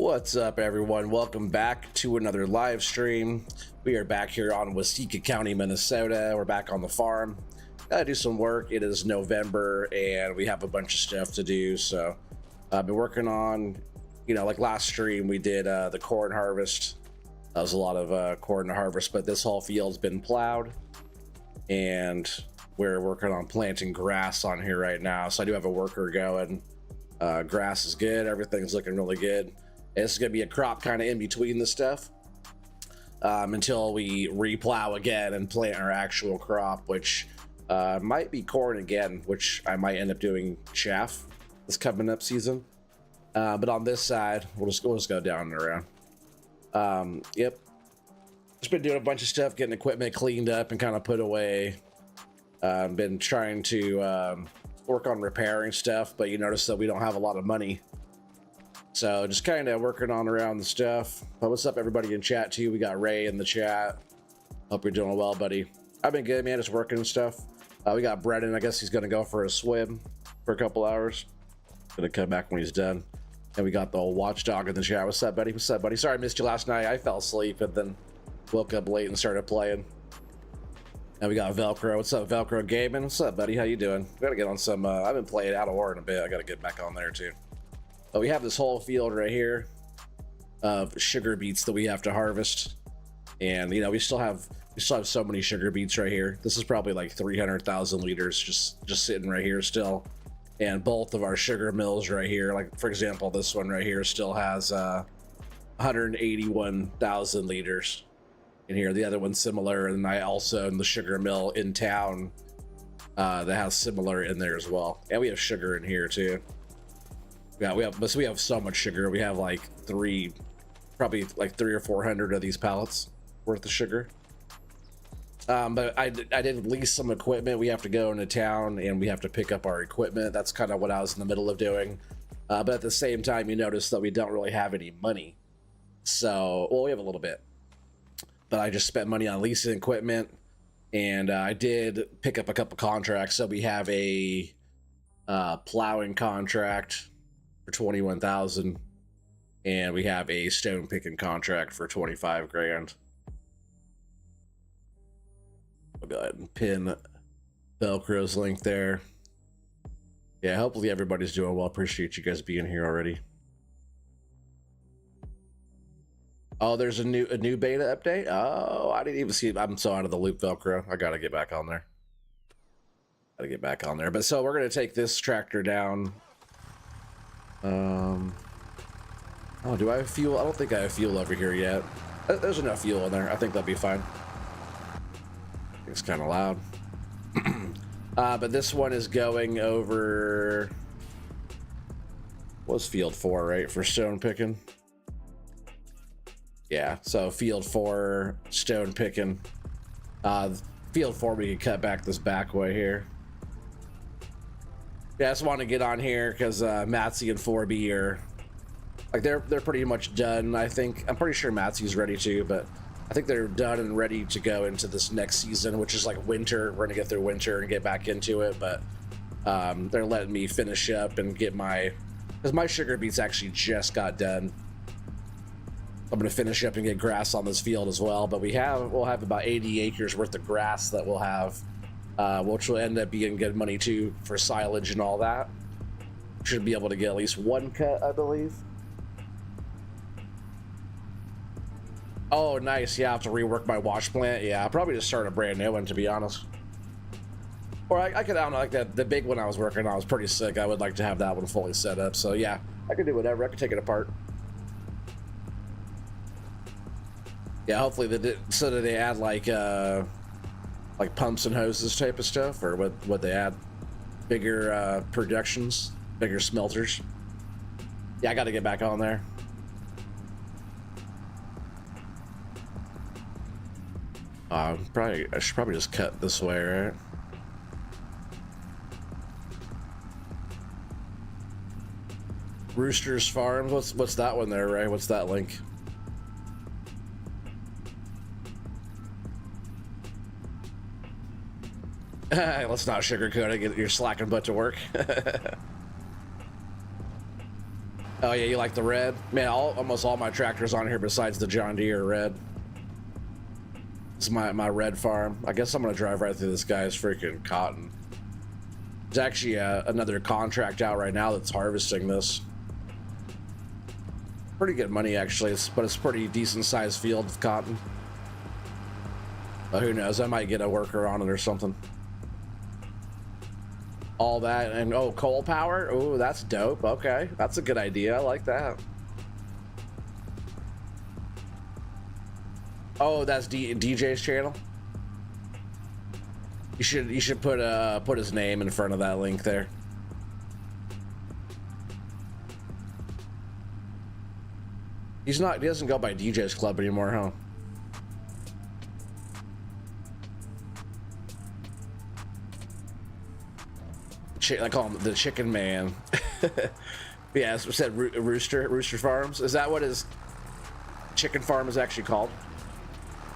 What's up, everyone? Welcome back to another live stream. We are back here on Waseca County, Minnesota. We're back on the farm. Gotta do some work. It is November and we have a bunch of stuff to do. So I've been working on, like last stream we did the corn harvest. That was a lot of corn to harvest, but this whole field's been plowed and we're working on planting grass on here right now. So I do have a worker going. Grass is good. Everything's looking really good. This is going to be a crop kind of in between the stuff until we replow again and plant our actual crop, which might be corn again, which I might end up doing chaff this coming up season. But on this side, we'll just go down and around. Yep. Just been doing a bunch of stuff, getting equipment cleaned up and kind of put away. Been trying to work on repairing stuff, but you notice that we don't have a lot of money. So just kind of working on around the stuff. But what's up, everybody in chat too? We got Ray in the chat. Hope you're doing well, buddy. I've been good, man. Just working and stuff. We got Brennan. I guess he's gonna go for a swim for a couple hours. Gonna come back when he's done. And we got the old watchdog in the chat. What's up, buddy? What's up, buddy? Sorry I missed you last night. I fell asleep and then woke up late and started playing. And we got Velcro. What's up, Velcro Gaming? What's up, buddy? How you doing? We gotta get on some. I've been playing Out of War in a bit. I gotta get back on there too. But we have this whole field right here of sugar beets that we have to harvest, and we still have so many sugar beets right here. This is probably like 300,000 liters just sitting right here still. And both of our sugar mills right here, like for example, this one right here still has 181,000 liters in here. The other one's similar, and I also in the sugar mill in town that has similar in there as well. And we have sugar in here too. Yeah, we have so much sugar. We have like probably like 300 or 400 of these pallets worth of sugar. But I did lease some equipment. We have to go into town and we have to pick up our equipment. That's kind of what I was in the middle of doing. But at the same time, you notice that we don't really have any money. So, well, we have a little bit, but I just spent money on leasing equipment, and I did pick up a couple contracts. So we have a plowing contract for 21,000, and we have a stone picking contract for 25 grand. I'll go ahead and pin Velcro's link there. Yeah, hopefully everybody's doing well. Appreciate you guys being here already. Oh, there's a new beta update. Oh, I didn't even see it. I'm so out of the loop, Velcro. I gotta get back on there. But so we're gonna take this tractor down. Oh, do I have fuel? I don't think I have fuel over here yet. There's enough fuel in there. I think that'll be fine. It's kind of loud. But this one is going over. What's field 4, right? For stone picking. Yeah, so field 4, stone picking. Field 4, we can cut back this back way here. Yeah, I just want to get on here because Matsy and 4B are like they're pretty much done. I think I'm pretty sure Matsy's ready too, but I think they're done and ready to go into this next season, which is like winter. We're gonna get through winter and get back into it, but they're letting me finish up and get because my sugar beets actually just got done. I'm gonna finish up and get grass on this field as well, but we'll have about 80 acres worth of grass that we'll have. Which will end up being good money too for silage and all that. Should be able to get at least one cut, I believe. Oh, nice. Yeah, I have to rework my wash plant. Yeah, I'll probably just start a brand new one, to be honest. Or I could, I don't know, like the big one I was working on was pretty sick. I would like to have that one fully set up. So yeah, I could do whatever. I could take it apart. Yeah, hopefully so that they add like pumps and hoses type of stuff, or what they add, bigger productions, bigger smelters. Yeah, I got to get back on there. I should probably just cut this way, right? Rooster's Farm. What's that one there, Ray? What's that link? Let's not sugarcoat it. Get your slacking butt to work. Oh yeah, you like the red? Man, almost all my tractors on here besides the John Deere are red. This is my red farm. I guess I'm gonna drive right through this guy's freaking cotton. There's actually another contract out right now that's harvesting this. Pretty good money actually, but it's pretty decent sized field of cotton. But who knows, I might get a worker on it or something. All that, and oh, coal power. Oh, that's dope. Okay, that's a good idea. I like that. Oh, that's DJ's channel. You should put his name in front of that link there. He doesn't go by DJ's Club anymore, huh? I call him the Chicken Man. Yeah, it said Rooster Farms. Is that what his chicken farm is actually called?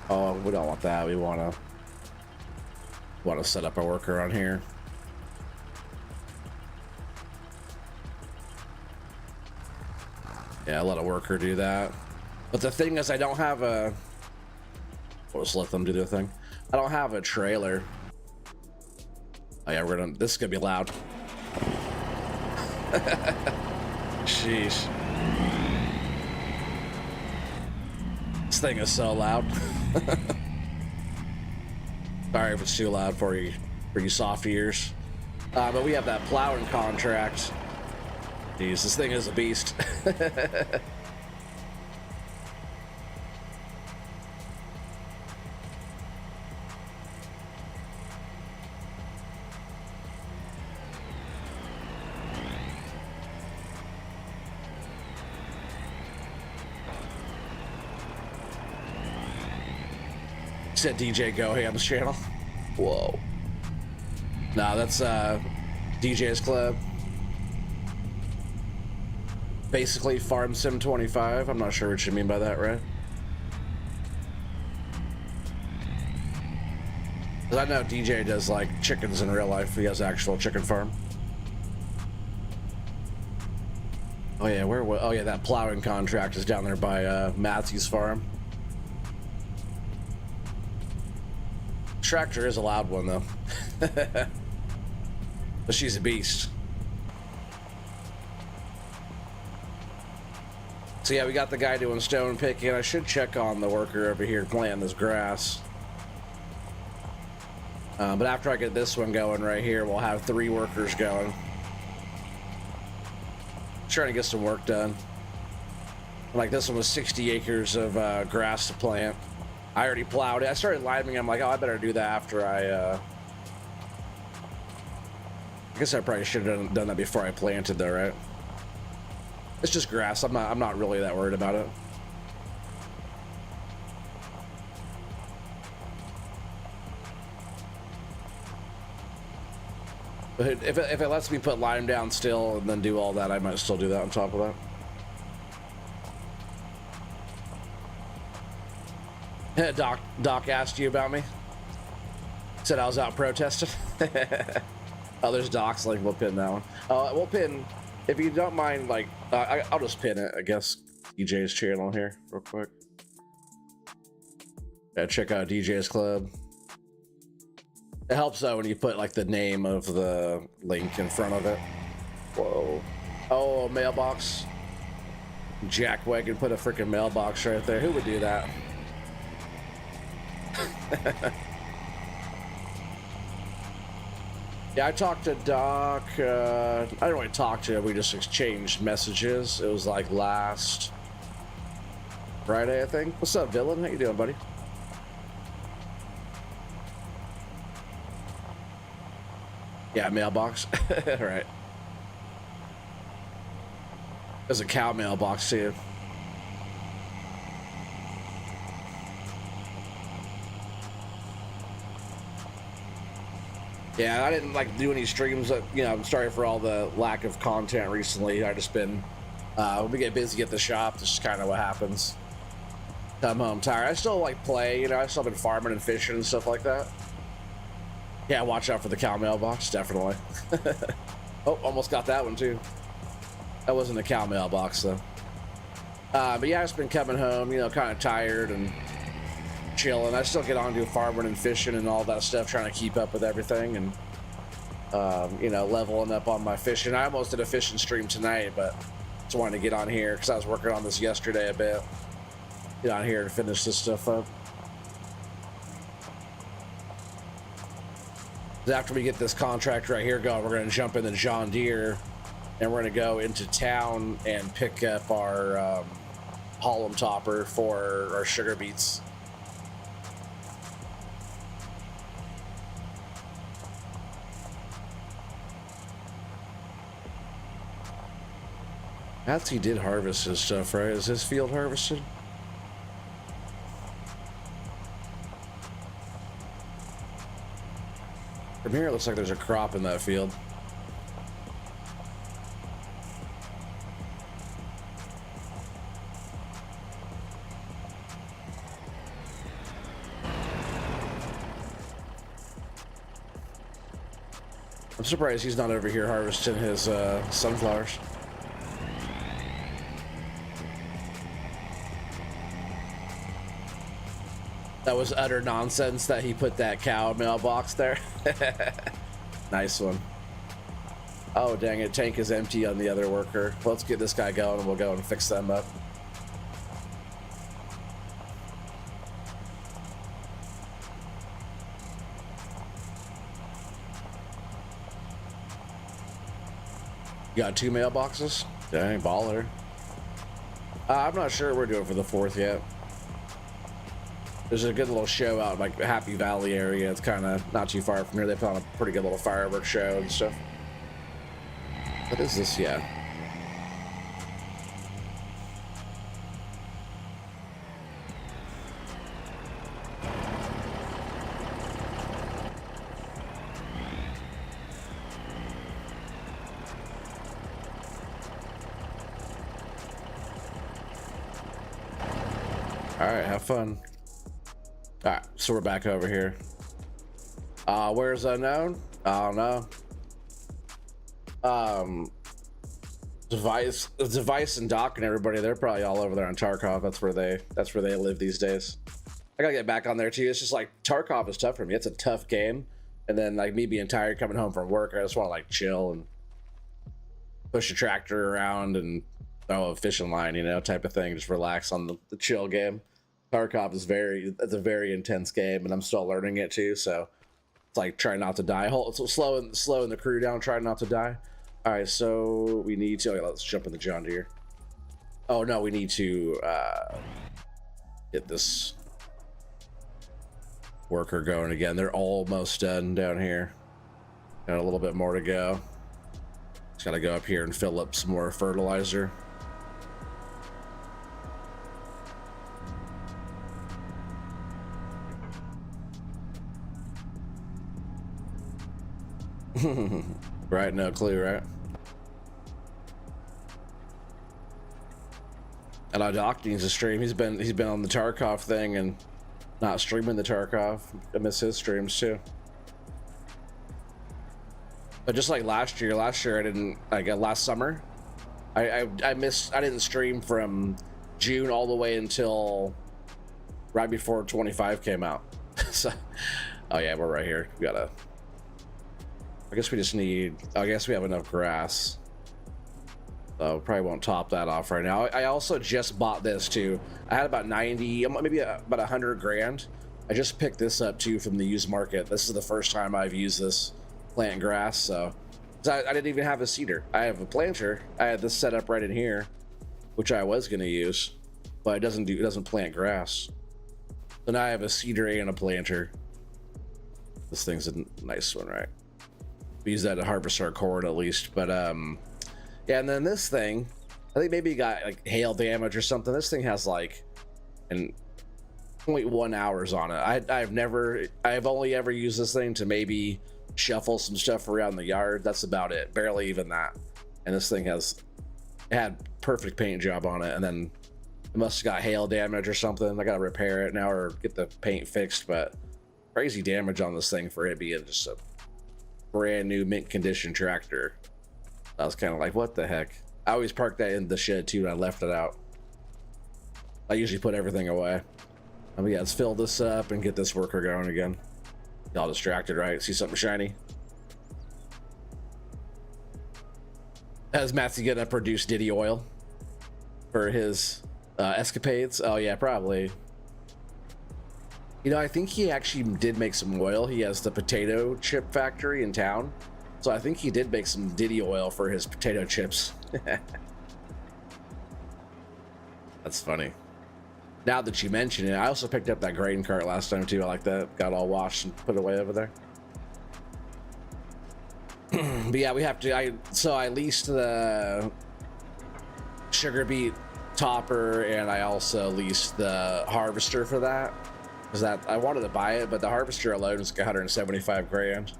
Oh, we don't want that. We want to set up a worker on here. Yeah, let a worker do that. But the thing is, I don't have a... We'll just let them do their thing. I don't have a trailer. Oh yeah, this is gonna be loud. Sheesh. This thing is so loud. Sorry if it's too loud for you soft ears. But we have that plowing contract. Jeez, this thing is a beast. Said DJ Go Ham's channel. Whoa. Nah, that's DJ's Club. Basically Farm Sim 25. I'm not sure what you mean by that, right? Cause I know DJ does like chickens in real life. He has an actual chicken farm. Oh yeah, oh yeah, that plowing contract is down there by Matthew's farm. Tractor is a loud one though. But she's a beast. So yeah, we got the guy doing stone picking. I should check on the worker over here planting this grass. But after I get this one going right here, we'll have 3 workers going. Trying to get some work done. Like this one was 60 acres of grass to plant. I already plowed it. I started liming. I'm like, oh, I better do that after I guess I probably should have done that before I planted though, right? It's just grass. I'm not really that worried about it. But if it lets me put lime down still and then do all that, I might still do that on top of that. Doc asked you about me. Said I was out protesting. Oh, there's Doc's link. We'll pin that one. We'll pin, if you don't mind, like, I'll just pin it, I guess. DJ's channel here, real quick. Yeah, check out DJ's Club. It helps though when you put like the name of the link in front of it. Whoa. Oh, mailbox. Jackwagon put a freaking mailbox right there. Who would do that? Yeah, I talked to Doc. I didn't really talk to him. We just exchanged messages. It was like last Friday, I think. What's up, Villain? How you doing, buddy? Yeah, mailbox. Right. There's a cow mailbox too. Yeah, I didn't like do any streams. You know, I'm sorry for all the lack of content recently. I just been, we get busy at the shop. This is kind of what happens. Come home tired. I still like play. You know, I still been farming and fishing and stuff like that. Yeah, watch out for the cow mailbox, definitely. Oh, almost got that one too. That wasn't a cow mailbox though. But yeah, I've just been coming home, you know, kind of tired and chilling. I still get on to farming and fishing and all that stuff, trying to keep up with everything and you know, leveling up on my fishing. I almost did a fishing stream tonight, but just wanted to get on here because I was working on this yesterday a bit. Get on here to finish this stuff up. After we get this contract right here going, we're going to jump in the John Deere and we're going to go into town and pick up our Holland topper for our sugar beets. He did harvest his stuff, right? Is his field harvested? From here, it looks like there's a crop in that field. I'm surprised he's not over here harvesting his sunflowers. That was utter nonsense that he put that cow mailbox there. Nice one. Oh, dang it. Tank is empty on the other worker. Let's get this guy going and we'll go and fix them up. You got 2 mailboxes? Dang, baller. I'm not sure we're doing for the 4th yet. There's a good little show out in like Happy Valley area. It's kind of not too far from here. They put on a pretty good little fireworks show and stuff. What is this? Yeah. All right, have fun. All right, so we're back over here. Where's unknown? I don't know. Device and Doc and everybody, they're probably all over there on Tarkov. That's where they live these days. I gotta get back on there too. It's just like Tarkov is tough for me. It's a tough game. And then like me being tired coming home from work, I just want to like chill and push a tractor around and throw a fishing line, you know, type of thing. Just relax on the chill game. Tarkov is it's a very intense game, and I'm still learning it too. So it's like trying not to die. Slowing the crew down, trying not to die. All right, so we need to. Okay, let's jump in the John Deere. Oh no, we need to get this worker going again. They're almost done down here. Got a little bit more to go. Just gotta go up here and fill up some more fertilizer. Right, no clue, right? And I Doc needs to stream. He's been on the Tarkov thing and not streaming the Tarkov. I miss his streams too. But just like last year I didn't, like last summer, I didn't stream from June all the way until right before 25 came out. So, oh yeah, we're right here. We gotta. I guess we just need. I guess we have enough grass. So probably won't top that off right now. I also just bought this too. I had about 90, maybe about 100 grand. I just picked this up too from the used market. This is the first time I've used this plant grass. So I didn't even have a seeder. I have a planter. I had this set up right in here, which I was gonna use, but it doesn't plant grass. So now I have a seeder and a planter. This thing's a nice one, right? We use that to harvest our corn at least, but yeah. And then this thing, I think maybe it got like hail damage or something. This thing has like an 0.1 hours on it. I've only ever used this thing to maybe shuffle some stuff around the yard. That's about it, barely even that. And this thing had perfect paint job on it, and then it must have got hail damage or something. I gotta repair it now or get the paint fixed, but crazy damage on this thing for it being just a brand new mint condition tractor. I was kind of like, what the heck? I always park that in the shed too, and I left it out. I usually put everything away. I mean, yeah, let's fill this up and get this worker going again. Y'all distracted, right? See something shiny? Is Matthew gonna produce Diddy oil for his escapades? Oh yeah, probably. You know, I think he actually did make some oil. He has the potato chip factory in town, so I think he did make some Diddy oil for his potato chips. That's funny. Now that you mention it, I also picked up that grain cart last time too. I like that. Got all washed and put away over there. But yeah, we have to. I leased the sugar beet topper, and I also leased the harvester for that. Because that I wanted to buy it, but the harvester alone is like 175 grand.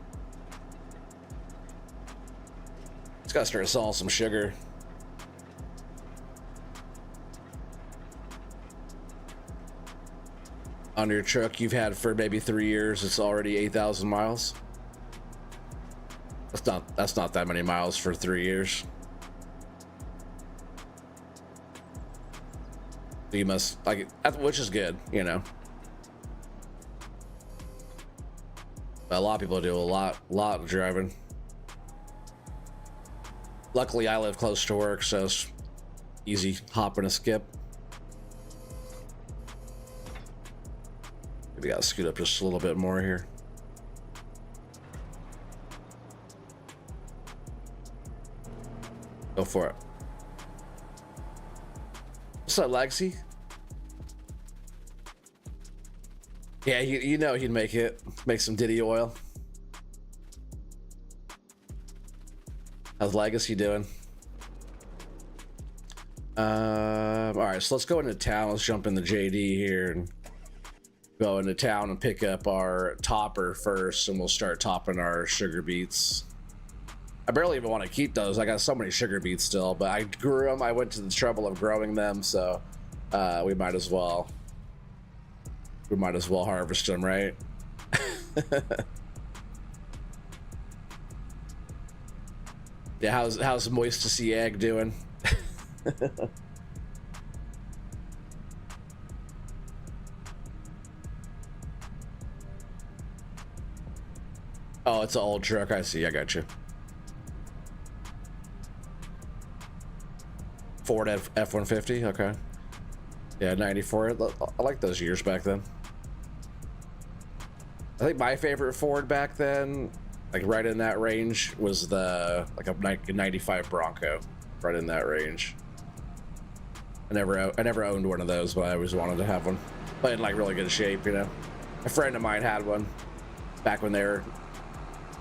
Just gotta start selling some sugar. On your truck you've had for maybe 3 years, it's already 8,000 miles. That's not that many miles for 3 years. You must like it, which is good, you know. But a lot of people do a lot of driving. Luckily, I live close to work, so it's easy hop and a skip. Maybe gotta scoot up just a little bit more here. Go for it. What's up, Legacy? Yeah, you know he'd make some Diddy oil. How's Legacy doing? All right, so let's go into town. Let's jump in the JD here and go into town and pick up our topper first, and we'll start topping our sugar beets. I barely even want to keep those. I got so many sugar beets still, but I grew them. I went to the trouble of growing them, so we might as well harvest them, right? Yeah, how's Moist to See Egg doing? Oh, it's an old truck. I see. I got you. Ford F-150. Okay. Yeah, 94. I like those years back then. I think my favorite Ford back then, like right in that range, was the like a 95 Bronco, right in that range. I never owned one of those, but I always wanted to have one. But in like really good shape, you know. A friend of mine had one back when they were,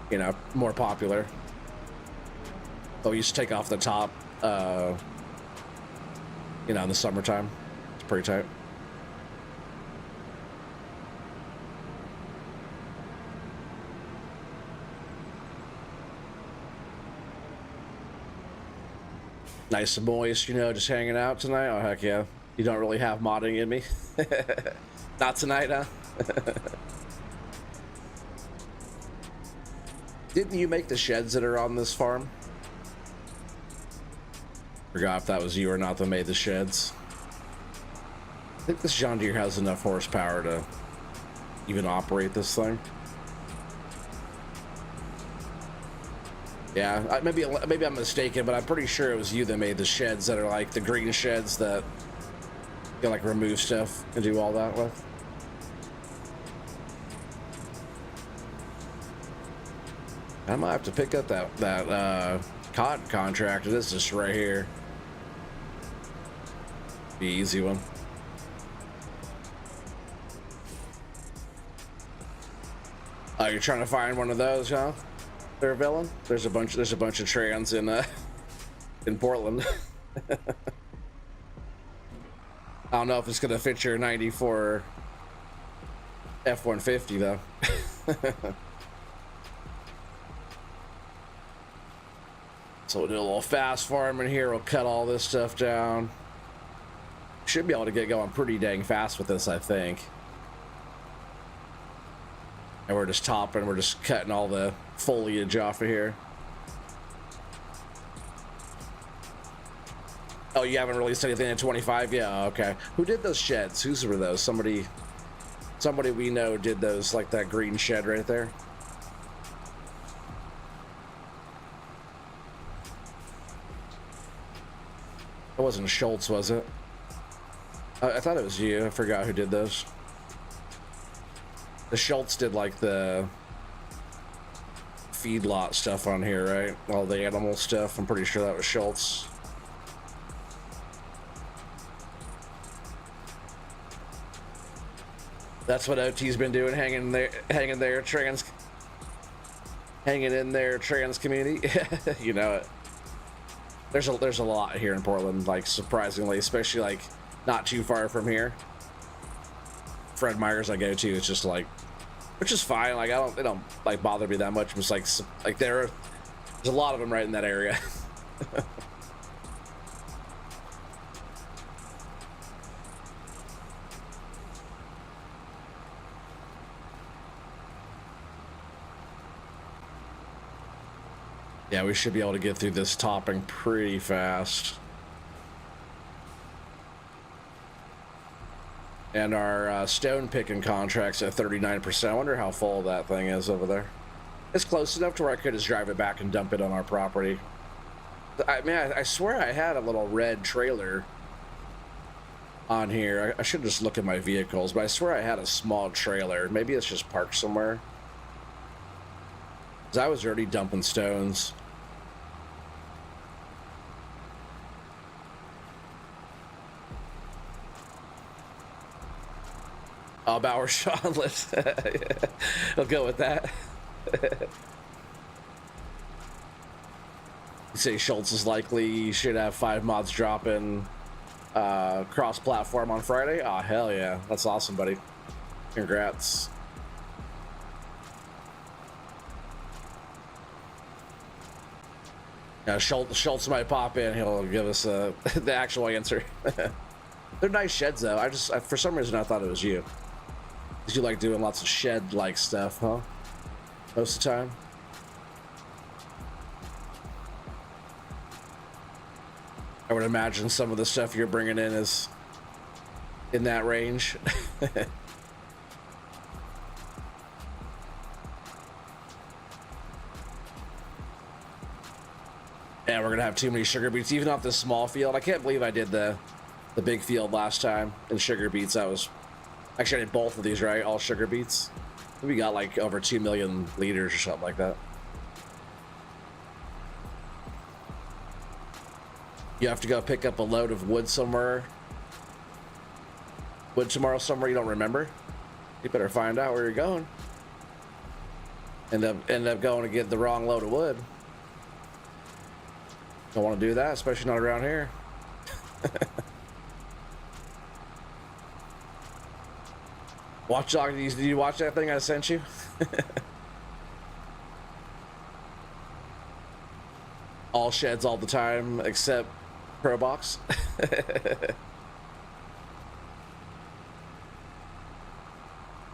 you know, more popular. But we used to take off the top, you know, in the summertime. It's pretty tight. Nice and moist, you know, just hanging out tonight. Oh, heck yeah. You don't really have modding in me. Not tonight, huh? Didn't you make the sheds that are on this farm? Forgot if that was you or not that made the sheds. I think this John Deere has enough horsepower to even operate this thing. Yeah, maybe I'm mistaken, but I'm pretty sure it was you that made the sheds that are like the green sheds that you can like remove stuff and do all that with. I might have to pick up that cotton contract. It is just right here. Be an easy one. Oh, you're trying to find one of those, huh? They're a villain. There's a bunch of trans in Portland. I don't know if it's gonna fit your 94 F-150 though. So we'll do a little fast farming here. We'll cut all this stuff down. Should be able to get going pretty dang fast with this, I think. And we're just topping, we're just cutting all the foliage off of here. Oh, you haven't released anything in 25? Yeah, okay. Who did those sheds? Whose were those? Somebody we know did those, like that green shed right there. It wasn't Schultz, was it? I thought it was you. I forgot who did those. The Schultz did like the feedlot stuff on here, right? All the animal stuff. I'm pretty sure that was Schultz. That's what OT's been doing, hanging in there, trans community. You know it. There's a lot here in Portland, like surprisingly, especially like not too far from here. Fred Meyer's I go to, it's just like, which is fine. Like it don't like bother me that much. It's like there's a lot of them right in that area. Yeah, we should be able to get through this topping pretty fast. And our stone picking contract's at 39%. I wonder how full that thing is over there. It's close enough to where I could just drive it back and dump it on our property. I mean, I swear I had a little red trailer on here. I should just look at my vehicles, but I swear I had a small trailer. Maybe it's just parked somewhere. 'Cause I was already dumping stones. Oh, Bauer Sean, let's I'll go with that. You say Schultz is likely. You should have 5 mods dropping cross-platform on Friday. Oh, hell yeah. That's awesome, buddy. Congrats. Schultz might pop in. He'll give us the actual answer. They're nice sheds, though. For some reason, I thought it was you. Because you like doing lots of shed-like stuff, huh? Most of the time. I would imagine some of the stuff you're bringing in is in that range. Yeah, we're gonna have too many sugar beets, even off this small field. I can't believe I did the big field last time in sugar beets. Actually, I did both of these, right? All sugar beets. We got like over 2 million liters or something like that. You have to go pick up a load of wood somewhere. Wood tomorrow somewhere you don't remember. You better find out where you're going. End up going to get the wrong load of wood. Don't want to do that, especially not around here. Watch Dog, did you watch that thing I sent you? All sheds all the time except Pro Box.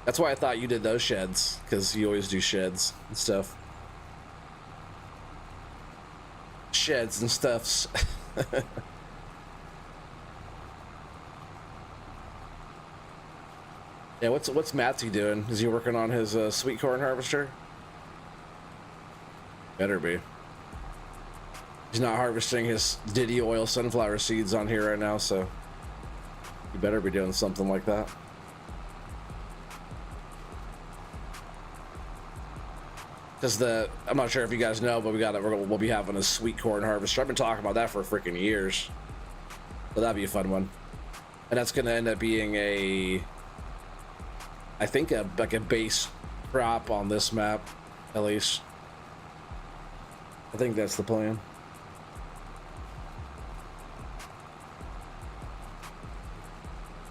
That's why I thought you did those sheds, because you always do sheds and stuff. Sheds and stuffs. Yeah, what's Matty doing? Is he working on his sweet corn harvester? Better be. He's not harvesting his Diddy oil sunflower seeds on here right now, so you better be doing something like that. Because I'm not sure if you guys know, but we'll be having a sweet corn harvester. I've been talking about that for freaking years. So that'd be a fun one. And that's gonna end up being I think like a base crop on this map, at least. I think that's the plan.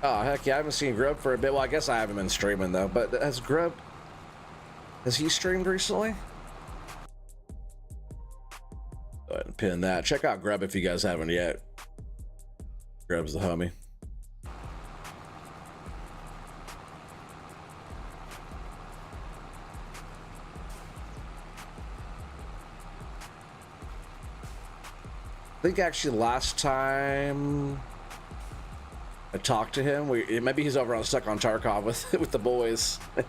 Oh, heck yeah, I haven't seen Grub for a bit. Well, I guess I haven't been streaming, though. But has he streamed recently? Go ahead and pin that. Check out Grub if you guys haven't yet. Grub's the homie. think actually last time I talked to him, maybe he's over on Stuck on Tarkov with the boys. It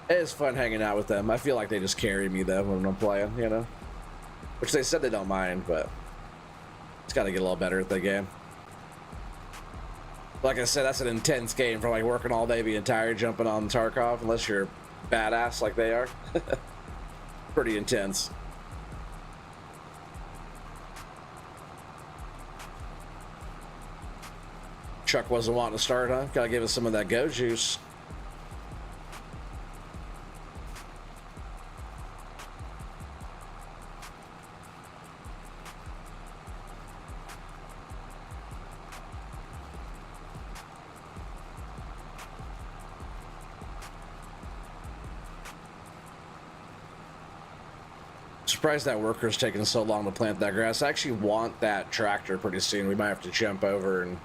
is fun hanging out with them. I feel like they just carry me though when I'm playing, you know, which they said they don't mind, but it's got to get a little better at the game. Like I said, that's an intense game for like working all day, being tired, jumping on Tarkov, unless you're badass like they are. Pretty intense. Chuck wasn't wanting to start, huh? Gotta give us some of that go juice. Surprised that worker's taking so long to plant that grass. I actually want that tractor pretty soon. We might have to jump over and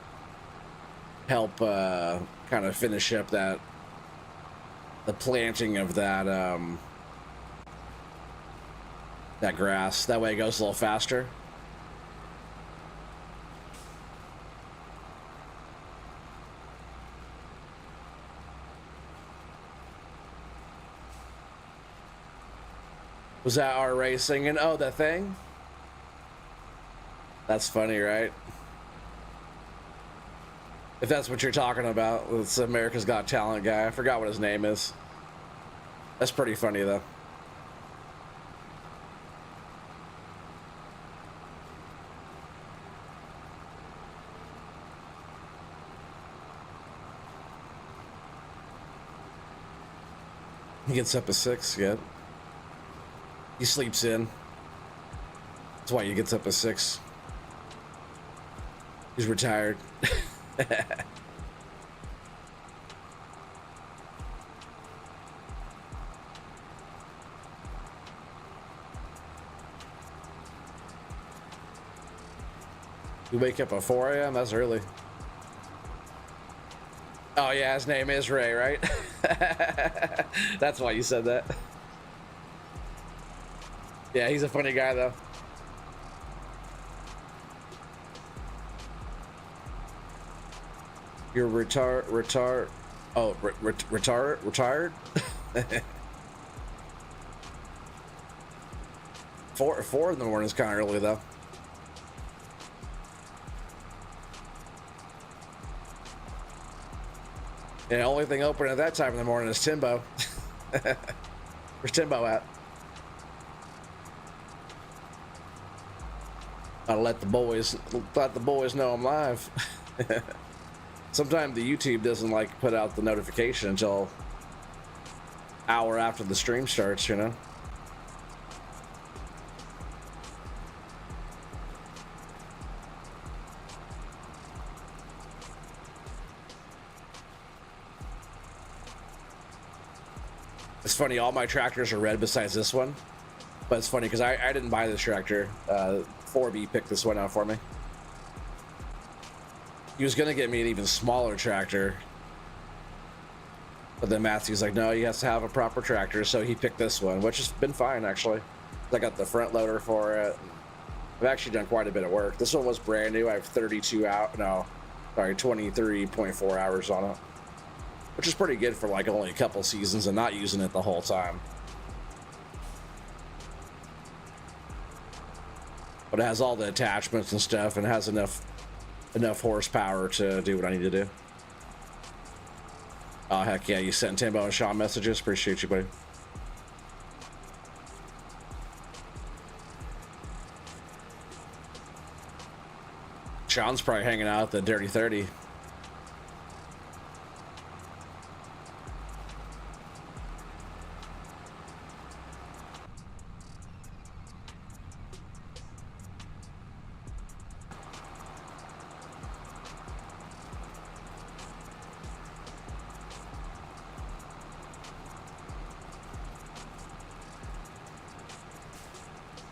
help kind of finish up the planting of that that grass. That way it goes a little faster. Was that our Ray singing? Oh, that thing? That's funny, right? If that's what you're talking about, it's America's Got Talent guy. I forgot what his name is. That's pretty funny, though. He gets up at 6, yeah. He sleeps in. That's why he gets up at 6. He's retired. You wake up at 4 a.m.? That's early. Oh yeah, his name is Ray, right? That's why you said that. Yeah, he's a funny guy though. You're retired? Oh, retired? 4 in the morning is kind of early though. And the only thing open at that time in the morning is Timbo. Where's Timbo at? I'll let the boys know I'm live. Sometimes the YouTube doesn't like put out the notification until hour after the stream starts, you know. It's funny, all my tractors are red besides this one. But it's funny because I didn't buy this tractor. 4B picked this one out for me. He was gonna get me an even smaller tractor, but then Matthew's like, no, he has to have a proper tractor, so he picked this one, which has been fine actually. I got the front loader for it. I've actually done quite a bit of work. This one was brand new. I have 23.4 hours on it, which is pretty good for like only a couple seasons and not using it the whole time. But it has all the attachments and stuff, and it has enough horsepower to do what I need to do. Oh heck yeah, you sent Timbo and Sean messages. Appreciate you, buddy. Sean's probably hanging out at the Dirty 30.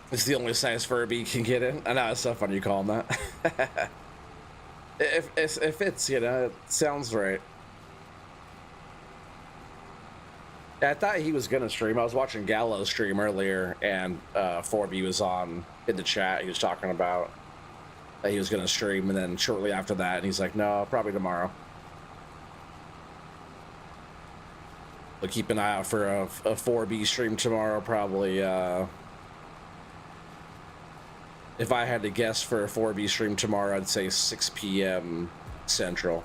It's the only size Furby can get in. I know, it's so funny you call him that. if it's, you know, it sounds right. I thought he was gonna stream. I was watching Gallo stream earlier, and 4B was on in the chat. He was talking about that he was gonna stream, and then shortly after that, he's like, "No, probably tomorrow." But keep an eye out for a 4B stream tomorrow. Probably, if I had to guess for a 4B stream tomorrow, I'd say 6 p.m. Central.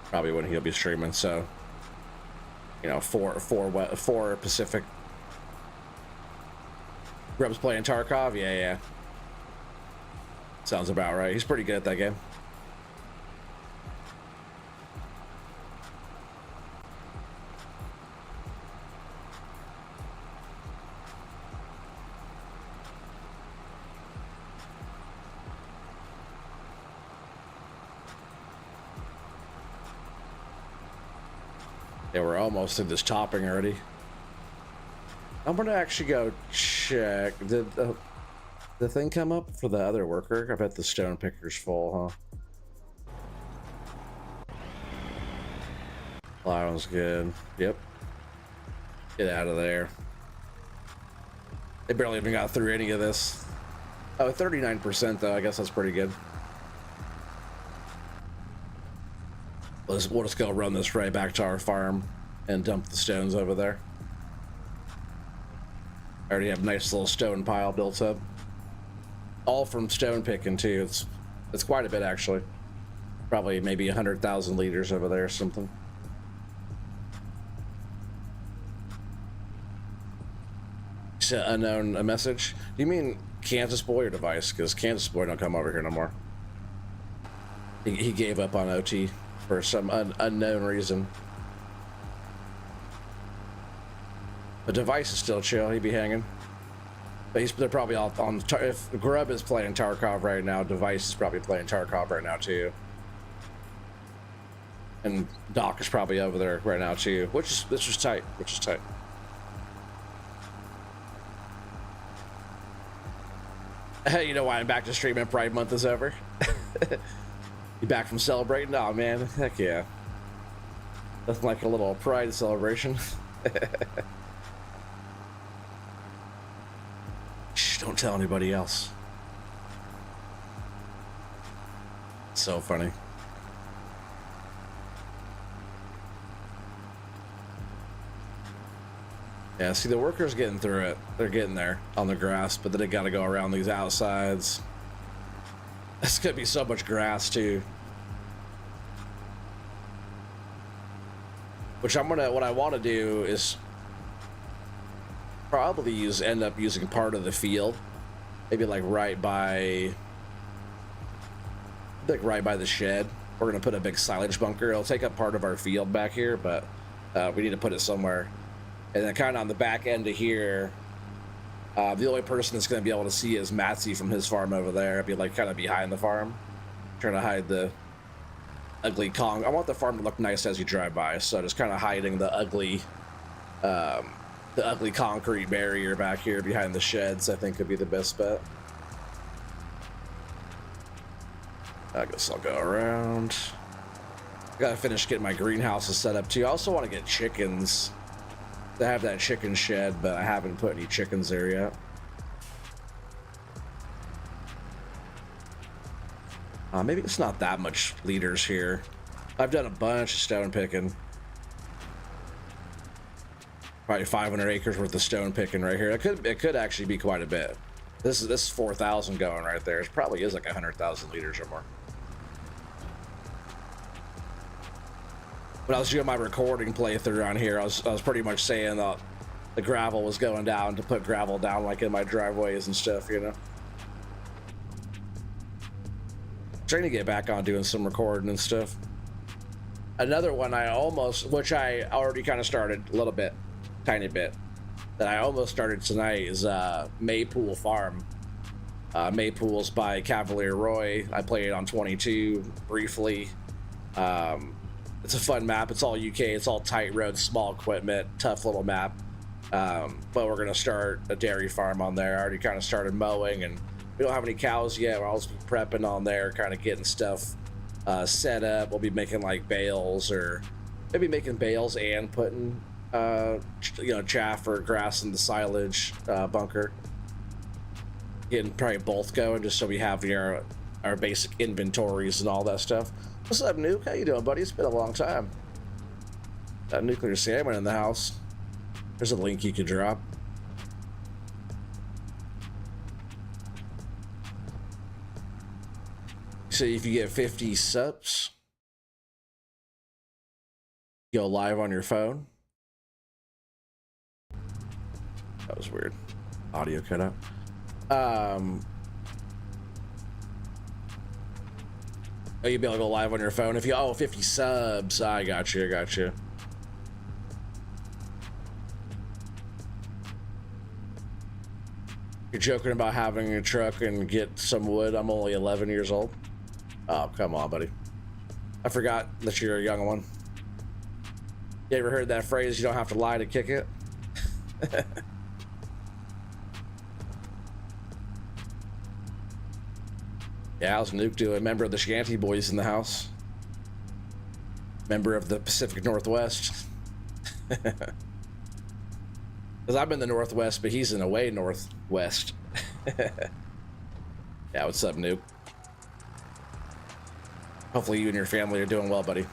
Probably when he'll be streaming. So, you know, 4 Pacific. Grub's playing Tarkov? Yeah. Sounds about right. He's pretty good at that game. Yeah, we're almost through this topping already. I'm gonna actually go check. Did the thing come up for the other worker? I bet the stone picker's full, huh? That one's good. Yep. Get out of there. They barely even got through any of this. Oh, 39% though. I guess that's pretty good. We'll just go run this right back to our farm and dump the stones over there. I already have a nice little stone pile built up. All from stone picking too. It's quite a bit actually. Probably maybe 100,000 liters over there or something. Unknown a message. Do you mean Kansas Boy or Device? Because Kansas Boy don't come over here no more. He gave up on OT for some unknown reason. The Device is still chill. He'd be hanging. But they're probably all on. If Grub is playing Tarkov right now, Device is probably playing Tarkov right now too. And Doc is probably over there right now too. Which is tight. Hey, you know why I'm back to streaming? Pride Month is over. You back from celebrating? Oh man, heck yeah. Nothing like a little Pride celebration. Shh, don't tell anybody else. So funny. Yeah, see, the workers getting through it. They're getting there on the grass, but then they gotta go around these outsides. It's gonna be so much grass too. Which what I want to do is probably end up using part of the field, maybe like right by the shed. We're gonna put a big silage bunker. It'll take up part of our field back here, but we need to put it somewhere. And then kind of on the back end of here, the only person that's going to be able to see is Matsy from his farm over there. It'll be like kind of behind the farm, trying to hide the ugly Kong. I want the farm to look nice as you drive by, so just kind of hiding the ugly concrete barrier back here behind the sheds, I think could be the best bet. I guess I'll go around. I gotta finish getting my greenhouses set up too. I also want to get chickens. They have that chicken shed, but I haven't put any chickens there yet. Maybe it's not that much liters here. I've done a bunch of stone picking. Probably 500 acres worth of stone picking right here. It could actually be quite a bit. This is 4,000 going right there. It probably is like 100,000 liters or more. When I was doing my recording playthrough on here, I was pretty much saying that the gravel was going down to put gravel down like in my driveways and stuff, you know. Trying to get back on doing some recording and stuff. Another one which I already kind of started a little bit, tiny bit, that I almost started tonight is Maypool Farm. Maypool's by Cavalier Roy. I played it on 22 briefly. It's a fun map. It's all UK. It's all tight roads, small equipment, tough little map. But we're gonna start a dairy farm on there. I already kind of started mowing, and we don't have any cows yet. We're also prepping on there, kind of getting stuff set up. We'll be making like bales or maybe making bales and putting chaff or grass in the silage bunker. Getting probably both going just so we have our basic inventories and all that stuff. What's up, Nuke? How you doing, buddy? It's been a long time. Got nuclear salmon in the house. There's a link you could drop. So if you get 50 subs, go live on your phone. That was weird. Audio cut out. Oh, you'd be able to go live on your phone if you 50 subs. I got you. You're joking about having a truck and get some wood. I'm only 11 years old. Oh, come on, buddy. I forgot that you're a young one. You ever heard that phrase, you don't have to lie to kick it? Yeah, how's Nuke doing? Member of the Shanty Boys in the house. Member of the Pacific Northwest. Because I'm in the Northwest, but he's in a way Northwest. Yeah, what's up, Nuke? Hopefully you and your family are doing well, buddy.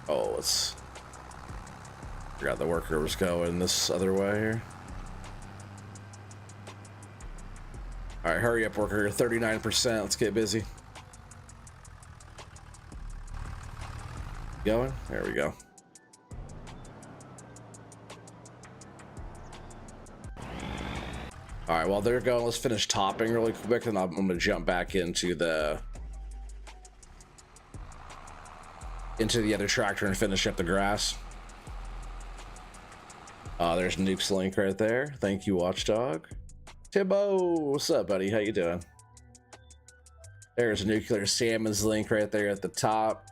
Oh, forgot the worker was going this other way here. All right, hurry up, worker. 39%. Let's get busy. Going? There we go. All right, while they're going, let's finish topping really quick, and I'm going to jump back into the other tractor and finish up the grass. There's Nuke's link right there. Thank you, Watchdog. Timbo, what's up, buddy? How you doing? There's Nuclear Salmon's link right there at the top.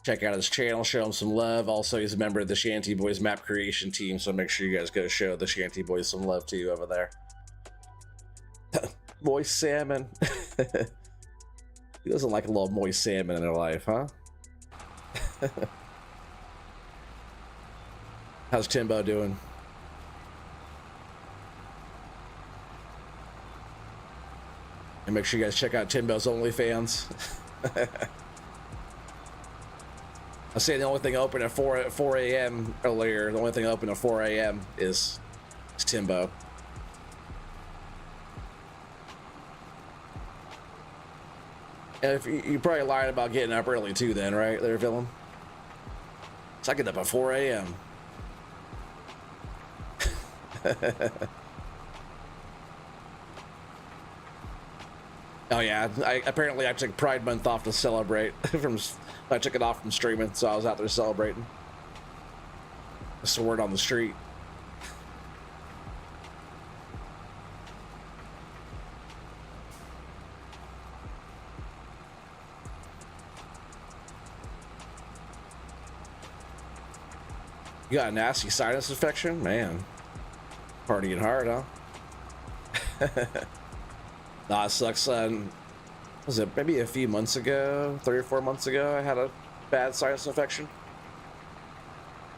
Check out his channel, show him some love. Also, he's a member of the Shanty Boys map creation team, so make sure you guys go show the Shanty Boys some love too over there. Moist salmon. He doesn't like a little moist salmon in their life, huh? How's Timbo doing? And make sure you guys check out Timbo's OnlyFans. I was saying the only thing open at 4 a.m. earlier. The only thing open at 4 a.m. is Timbo. And if you probably lied about getting up early too, then, right, there, villain? So I get up at 4 a.m. Oh yeah, apparently I took Pride Month off to celebrate. I took it off from streaming, so I was out there celebrating. That's the word on the street. You got a nasty sinus infection? Man. Partying hard, huh? Nah, it sucks. Was it maybe a few months ago, 3 or 4 months ago, I had a bad sinus infection.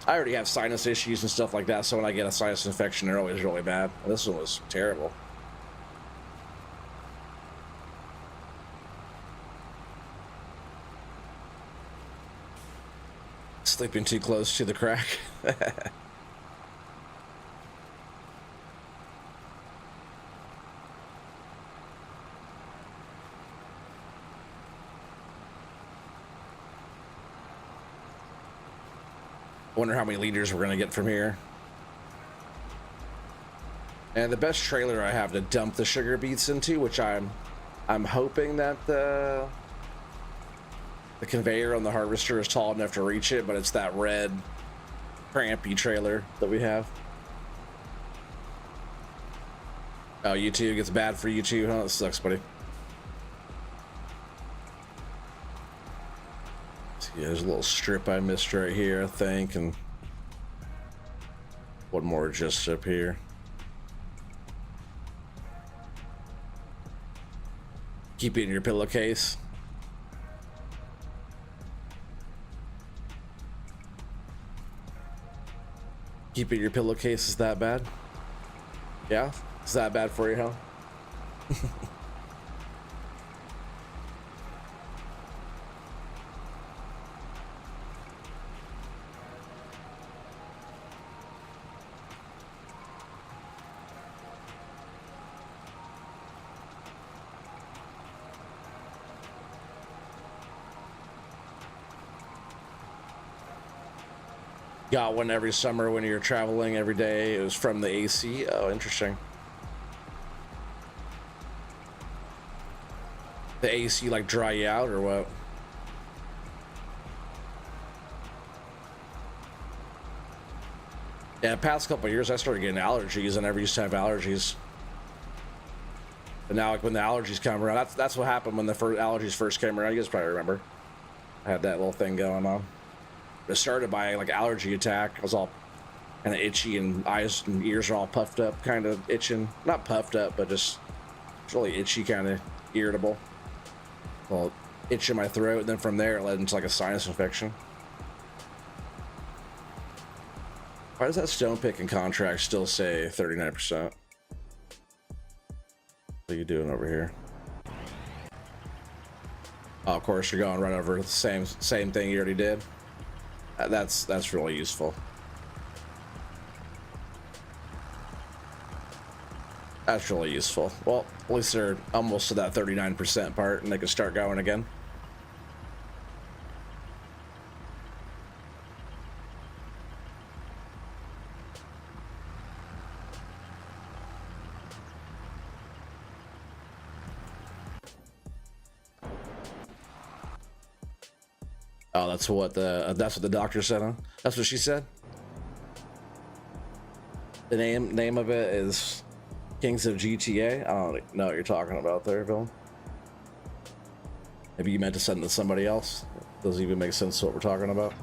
I already have sinus issues and stuff like that, so when I get a sinus infection, they're always really bad. This one was terrible. Sleeping too close to the crack. Wonder how many liters we're gonna get from here. And the best trailer I have to dump the sugar beets into, which I'm hoping that the conveyor on the harvester is tall enough to reach it, but it's that red crampy trailer that we have. Oh, YouTube gets bad for you too, huh? That sucks, buddy. Yeah, there's a little strip I missed right here, I think, and one more just up here. Keep it in your pillowcase. Keeping your pillowcase is that bad? Yeah? Is that bad for you, huh? Got one every summer when you're traveling every day. It was from the AC. Oh, interesting. The AC like dry you out or what? Yeah, the past couple of years I started getting allergies. I never used to have allergies. But now like when the allergies come around, that's what happened when the allergies first came around. You guys probably remember. I had that little thing going on. It started by like allergy attack. I was all kind of itchy and eyes and ears are all puffed up, kind of itching. Not puffed up, but just really itchy, kind of irritable. Well, itch in my throat, and then from there it led into like a sinus infection. Why does that stone picking contract still say 39%? What are you doing over here? Oh, of course you're going right over the same thing you already did. That's really useful. That's really useful. Well, at least they're almost to that 39% part and they can start going again. Oh, that's what the doctor said, huh? That's what she said. The name of it is Kings of GTA. I don't know what you're talking about there, Bill. Maybe you meant to send it to somebody else. Doesn't even make sense to what we're talking about.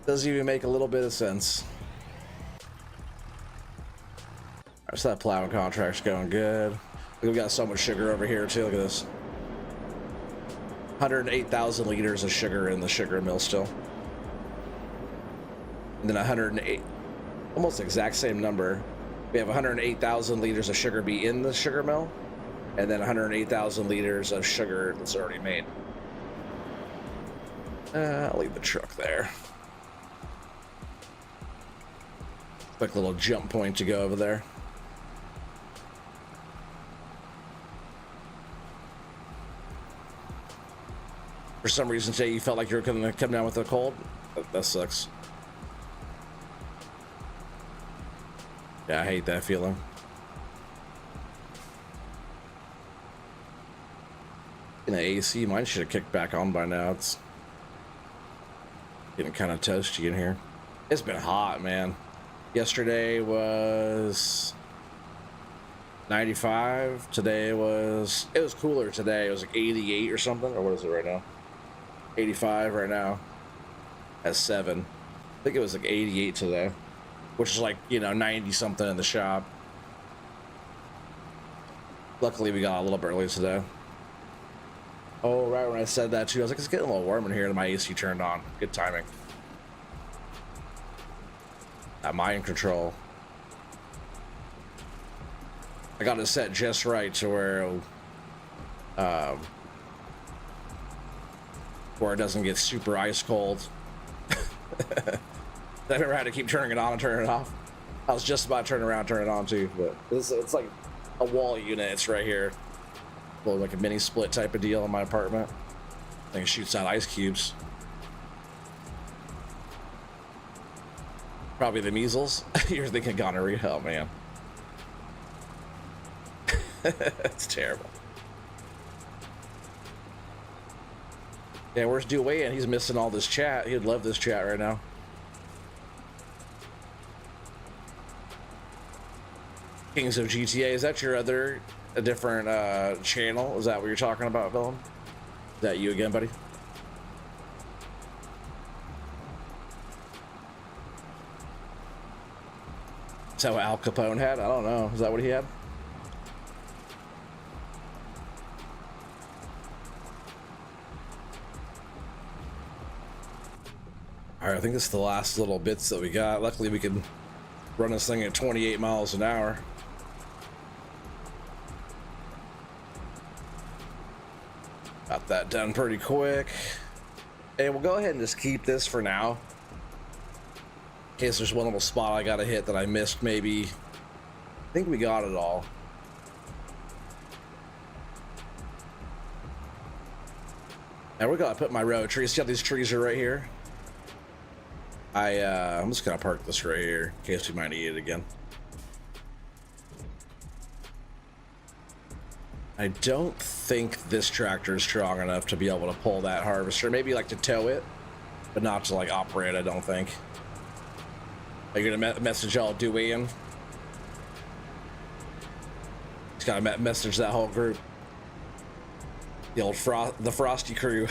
Doesn't even make a little bit of sense. Alright, so that plowing contract's going good. We got so much sugar over here too. Look at this. 108,000 liters of sugar in the sugar mill still. And then 108, almost the exact same number. We have 108,000 liters of sugar be in the sugar mill, and then 108,000 liters of sugar that's already made. I'll leave the truck there. Quick little jump point to go over there. For some reason today you felt like you were gonna come down with a cold. That sucks. Yeah, I hate that feeling. In the AC, mine should have kicked back on by now. It's getting kind of toasty in here. It's been hot, man. Yesterday was 95. Today it was cooler today. It was like 88 or something. Or what is it right now? 85 right now. At 7. I think it was like 88 today, which is like, you know, 90 something in the shop. Luckily we got a little bit early today. Oh, right when I said that too, I was like, it's getting a little warm in here, and my AC turned on. Good timing. That mind control. I got it set just right to where it doesn't get super ice cold. I never had to keep turning it on and turning it off. I was just about to turn around, turn it on too, but it's like a wall unit. It's right here. Well, like a mini split type of deal in my apartment. I think it shoots out ice cubes. Probably the measles. You're thinking gonorrhea. Oh man. It's terrible. Yeah, where's Dwayne? He's missing all this chat. He'd love this chat right now. Kings of GTA, is that your a different channel? Is that what you're talking about, Villain? Is that you again, buddy? Is that what Al Capone had? I don't know. Is that what he had? All All right, I think this is the last little bits that we got. Luckily, we can run this thing at 28 miles an hour. Got that done pretty quick. And we'll go ahead and just keep this for now. In case there's one little spot I gotta hit that I missed, maybe. I think we got it all. And we're gonna put my row of trees. See how these trees are right here? I'm just gonna park this right here in case we might need it again. I don't think this tractor is strong enough to be able to pull that harvester. Maybe like to tow it, but not to like operate, I don't think. Are you gonna message all Dwayne? He's gotta message that whole group. The old the Frosty crew.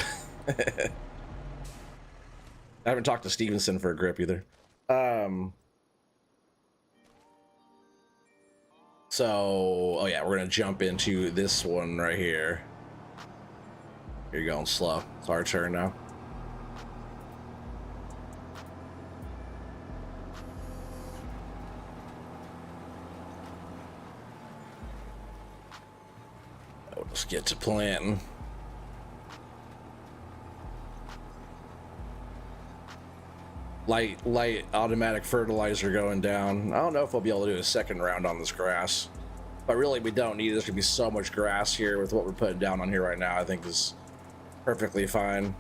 I haven't talked to Stevenson for a grip either. So, oh yeah, we're gonna jump into this one right here. You're going slow. It's our turn now. Oh, let's get to planting. Light automatic fertilizer going down. I don't know if we'll be able to do a second round on this grass, but really we don't need it. There's gonna be so much grass here with what we're putting down on here right now. I think is perfectly fine.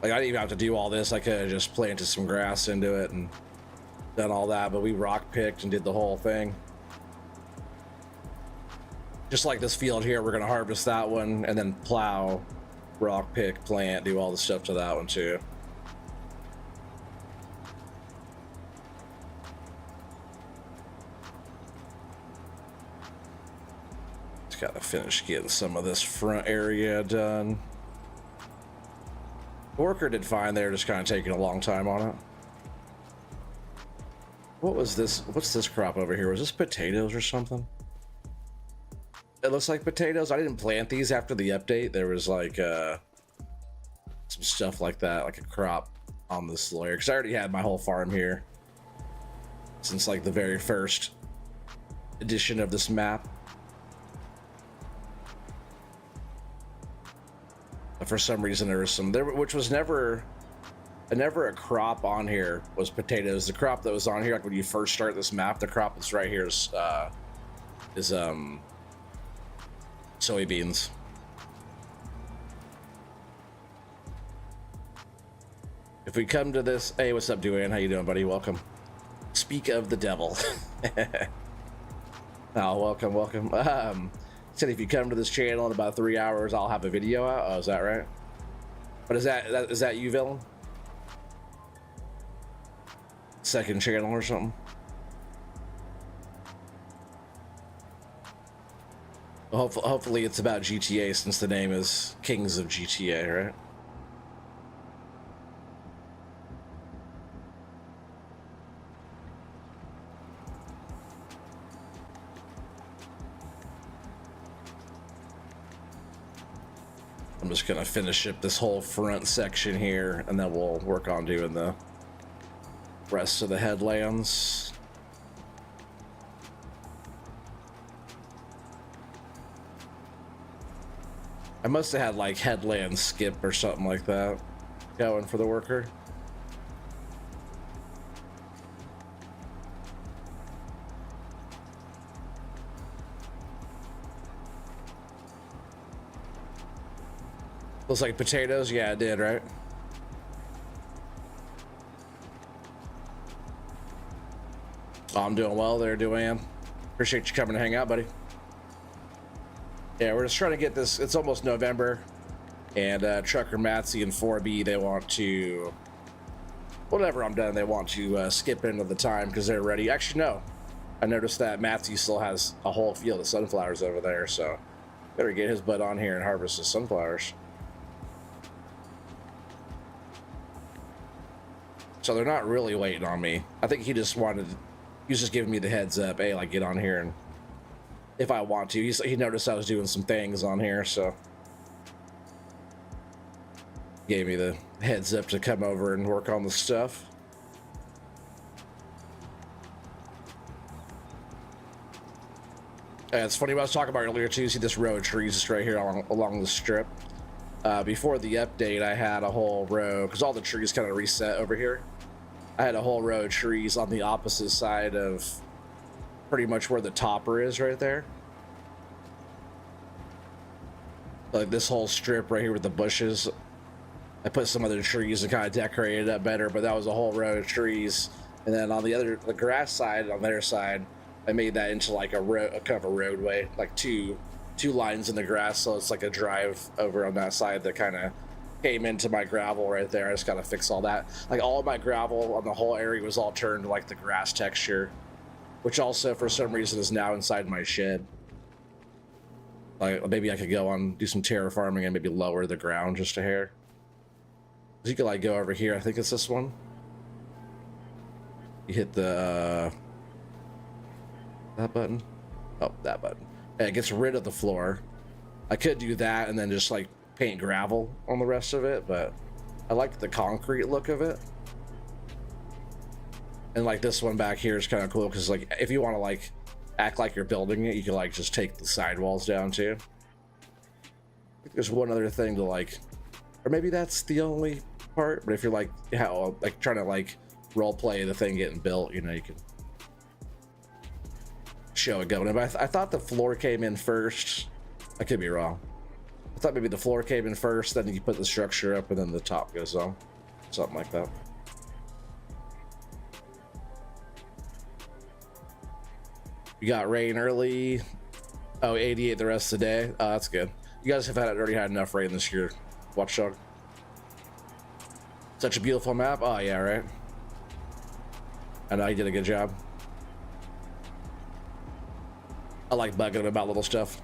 Like I didn't even have to do all this. I could have just planted some grass into it and done all that, but we rock picked and did the whole thing. Just like this field here, we're gonna harvest that one and then plow, rock pick, plant, do all the stuff to that one too. Gotta finish getting some of this front area done. The worker did fine there, just kind of taking a long time on it. What was this? What's this crop over here? Was this potatoes or something? It looks like potatoes. I didn't plant these after the update. There was like some stuff like that, like a crop on this layer, because I already had my whole farm here since like the very first edition of this map. For some reason there was some there, which was never a crop on here, was potatoes. The crop that was on here, like when you first start this map, the crop that's right here is soybeans. If we come to this, hey, what's up, Duane? How you doing, buddy? Welcome. Speak of the devil. Oh, welcome. Said if you come to this channel in about 3 hours, I'll have a video out. Oh, is that right? But is that you, villain? Second channel or something? Well, hopefully it's about GTA, since the name is Kings of GTA, right? I'm just gonna finish up this whole front section here, and then we'll work on doing the rest of the headlands. I must have had like headland skip or something like that going for the worker. Looks like potatoes. Yeah, it did, right? Oh, I'm doing well there, Duane. Appreciate you coming to hang out, buddy. Yeah, we're just trying to get this. It's almost November, and Trucker Matsy and 4B, they want to, whenever I'm done, they want to skip into the time because they're ready. Actually, no. I noticed that Matsy still has a whole field of sunflowers over there, so better get his butt on here and harvest his sunflowers. So they're not really waiting on me. I think he just was just giving me the heads up. Hey, like, get on here, and if I want to. He noticed I was doing some things on here, so. gave me the heads up to come over and work on the stuff. It's funny what I was talking about earlier too. You see this row of trees just right here along the strip. Before the update, I had a whole row, because all the trees kind of reset over here. I had a whole row of trees on the opposite side of pretty much where the topper is right there. Like this whole strip right here with the bushes. I put some other trees and kind of decorated it up better, but that was a whole row of trees. And then on the grass side, on their side, I made that into like a kind of a roadway, like two lines in the grass, so it's like a drive over on that side that kind of came into my gravel right there. I just gotta fix all that. Like all of my gravel on the whole area was all turned to like the grass texture, which also for some reason is now inside my shed. Like maybe I could go on, do some terraforming and maybe lower the ground just a hair. You could like go over here, I think it's this one. You hit the that button. Oh, that button. And it gets rid of the floor. I could do that and then just like paint gravel on the rest of it, but I like the concrete look of it. And like this one back here is kind of cool because like if you want to like act like you're building it, you can like just take the sidewalls down too. I think there's one other thing to like, or maybe that's the only part, but if you're like how like trying to like role play the thing getting built, you know, you can show it going. But I thought the floor came in first. I could be wrong. I thought maybe the floor came in first, then you put the structure up and then the top goes on, something like that. You got rain early. Oh, 88 the rest of the day. Oh, that's good. You guys have already had enough rain this year. Watchdog. Such a beautiful map. Oh yeah, right. I know you did a good job. I like bugging him about little stuff.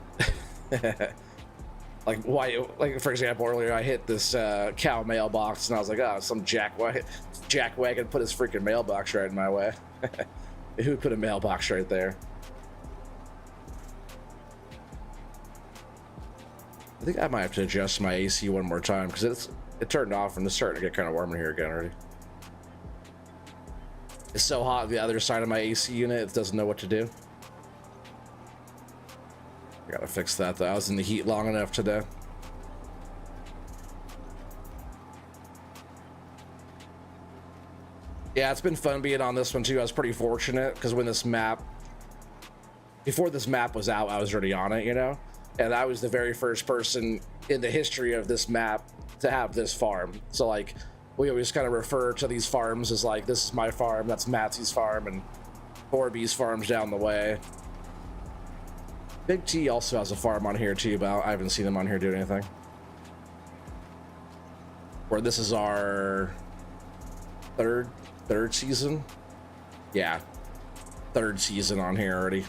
Like why? Like for example, earlier I hit this cow mailbox and I was like, oh, some jackwagon put his freaking mailbox right in my way. Who put a mailbox right there? I think I might have to adjust my AC one more time because it turned off and it's starting to get kind of warm in here again already. It's so hot on the other side of my AC unit, it doesn't know what to do. I gotta fix that though. I was in the heat long enough today. Yeah, it's been fun being on this one too. I was pretty fortunate because when before this map was out, I was already on it, you know? And I was the very first person in the history of this map to have this farm. So like, we always kind of refer to these farms as like, this is my farm, that's Matsy's farm, and Corby's farm's down the way. Big T also has a farm on here too, but I haven't seen him on here do anything. Where this is our third season. Yeah, third season on here already.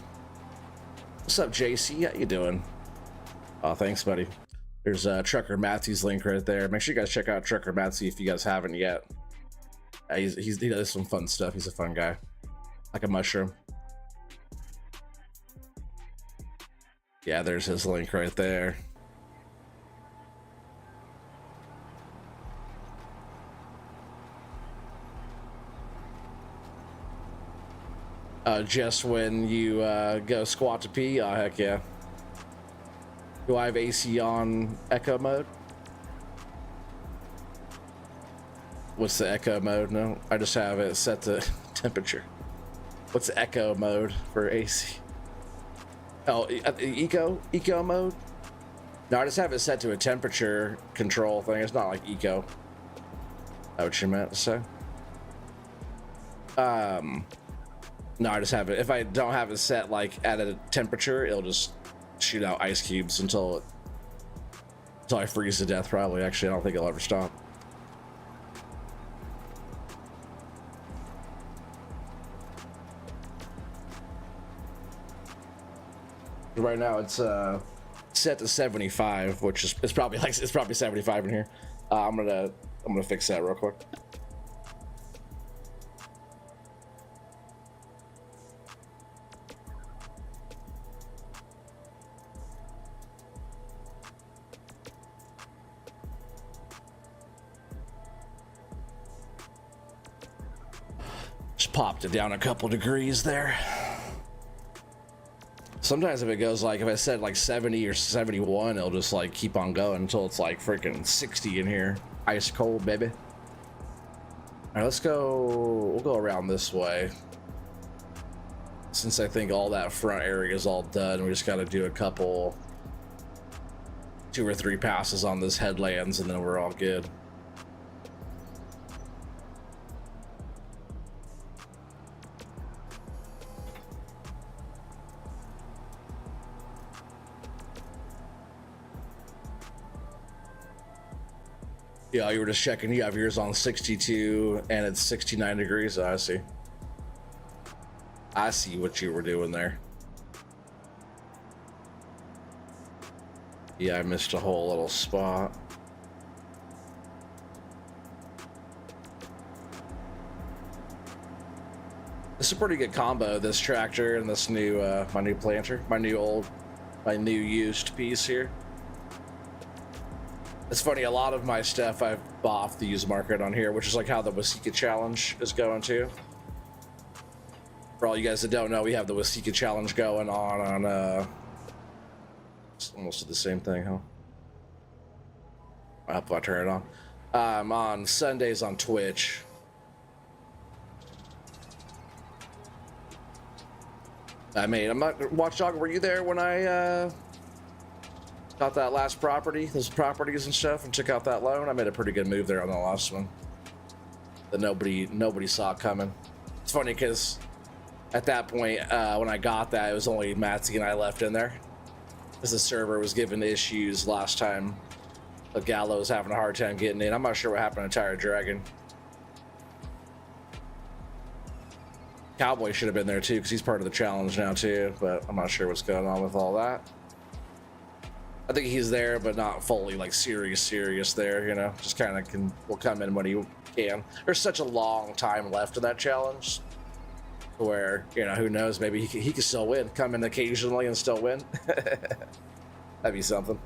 What's up, JC? How you doing? Oh, thanks, buddy. There's Trucker Matsy's link right there. Make sure you guys check out Trucker Matsy if you guys haven't yet. He does some fun stuff. He's a fun guy, like a mushroom. Yeah, there's his link right there. Just when you go squat to pee. Oh, heck yeah. Do I have AC on echo mode? What's the echo mode? No, I just have it set to temperature. What's the echo mode for AC? Oh, eco mode? No, I just have it set to a temperature control thing. It's not like eco. That's what you meant to say? No, I just have it. If I don't have it set like at a temperature, it'll just shoot out ice cubes until I freeze to death. Probably. Actually, I don't think it'll ever stop. Right now it's set to 75, which is it's probably 75 in here. I'm gonna fix that real quick. Just popped it down a couple degrees there. Sometimes if it goes like, if I said like 70 or 71, it'll just like keep on going until it's like freaking 60 in here. Ice cold, baby. All right, let's go. We'll go around this way. Since I think all that front area is all done, we just got to do a couple, 2 or 3 passes on this headlands, and then we're all good. Yeah, you were just checking. You have yours on 62 and it's 69 degrees. I see. I see what you were doing there. Yeah, I missed a whole little spot. This is a pretty good combo, this tractor and this new, my new planter, my new used piece here. It's funny, a lot of my stuff I've bought off the used market on here, which is like how the Waseca challenge is going too. For all you guys that don't know, we have the Waseca challenge going on it's almost the same thing, huh? I hope I turn it on. On Sundays on Twitch. I'm not, Watchdog, were you there when I got that last property, those properties and stuff, and took out that loan? I made a pretty good move there on the last one that nobody saw coming. It's funny because at that point, when I got that, it was only Matsy and I left in there, because the server was given issues last time. The Gallo was having a hard time getting in. I'm not sure what happened to Tire Dragon. Cowboy should have been there too, because he's part of the challenge now too, but I'm not sure what's going on with all that. I think he's there, but not fully like serious there, you know, just kind of will come in when he can. There's such a long time left in that challenge where, you know, who knows, maybe he could still win, come in occasionally and still win. That'd be something.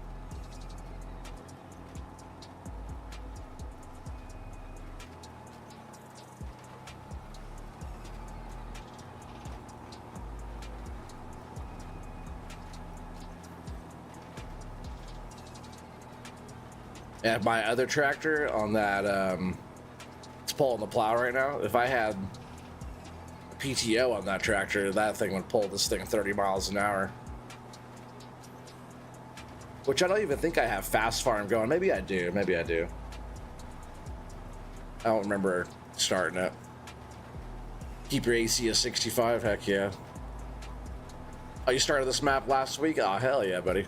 Yeah, my other tractor on that, it's pulling the plow right now. If I had PTO on that tractor, that thing would pull this thing 30 miles an hour. Which I don't even think I have fast farm going. Maybe I do. Maybe I do. I don't remember starting it. Keep your AC at 65. Heck yeah. Oh, you started this map last week? Oh, hell yeah, buddy.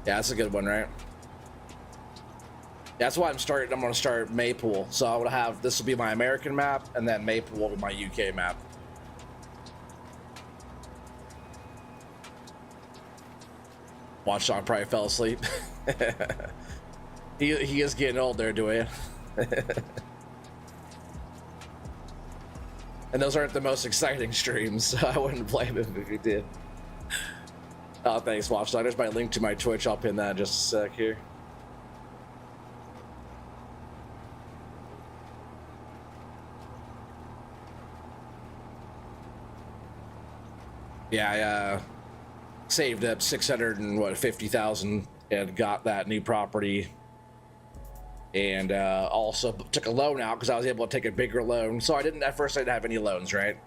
Yeah, that's a good one, right? That's why I'm going to start Maypool. So I would have, this will be my American map, and then Maypool will be my UK map. Watchdog probably fell asleep. he is getting old there, Dwayne. And those aren't the most exciting streams, so I wouldn't blame him if he did. Oh, thanks, Watchdog. There's my link to my Twitch. I'll pin that in just a sec here. Yeah, I saved up 650,000 and got that new property, and also took a loan out because I was able to take a bigger loan. So at first I didn't have any loans, right?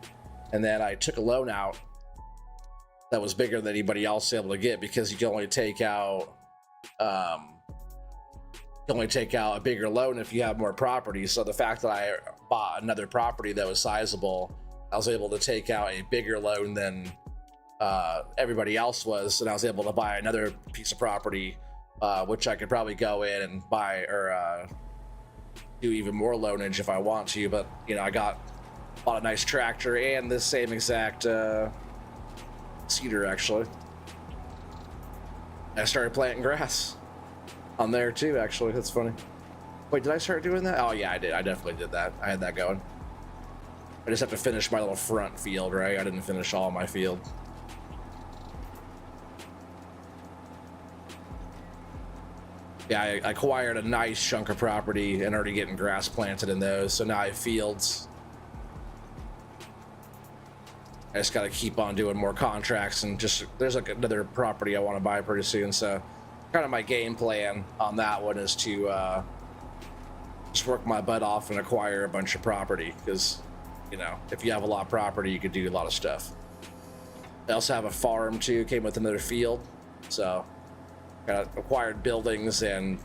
And then I took a loan out that was bigger than anybody else was able to get, because you can only take out a bigger loan if you have more property. So the fact that I bought another property that was sizable, I was able to take out a bigger loan than everybody else was, and I was able to buy another piece of property, which I could probably go in and buy or do even more loanage if I want to. But you know, I bought a nice tractor and this same exact seeder. Actually, I started planting grass on there too. Actually, that's funny. Wait, did I start doing that? Oh yeah, I did. I definitely did that. I had that going. I just have to finish my little front field, right? I didn't finish all my field. Yeah, I acquired a nice chunk of property and already getting grass planted in those. So now I have fields I just got to keep on doing more contracts, and just there's like another property I want to buy pretty soon. So kind of my game plan on that one is to just work my butt off and acquire a bunch of property, because you know, if you have a lot of property, you could do a lot of stuff. I also have a farm too, came with another field, so got acquired buildings and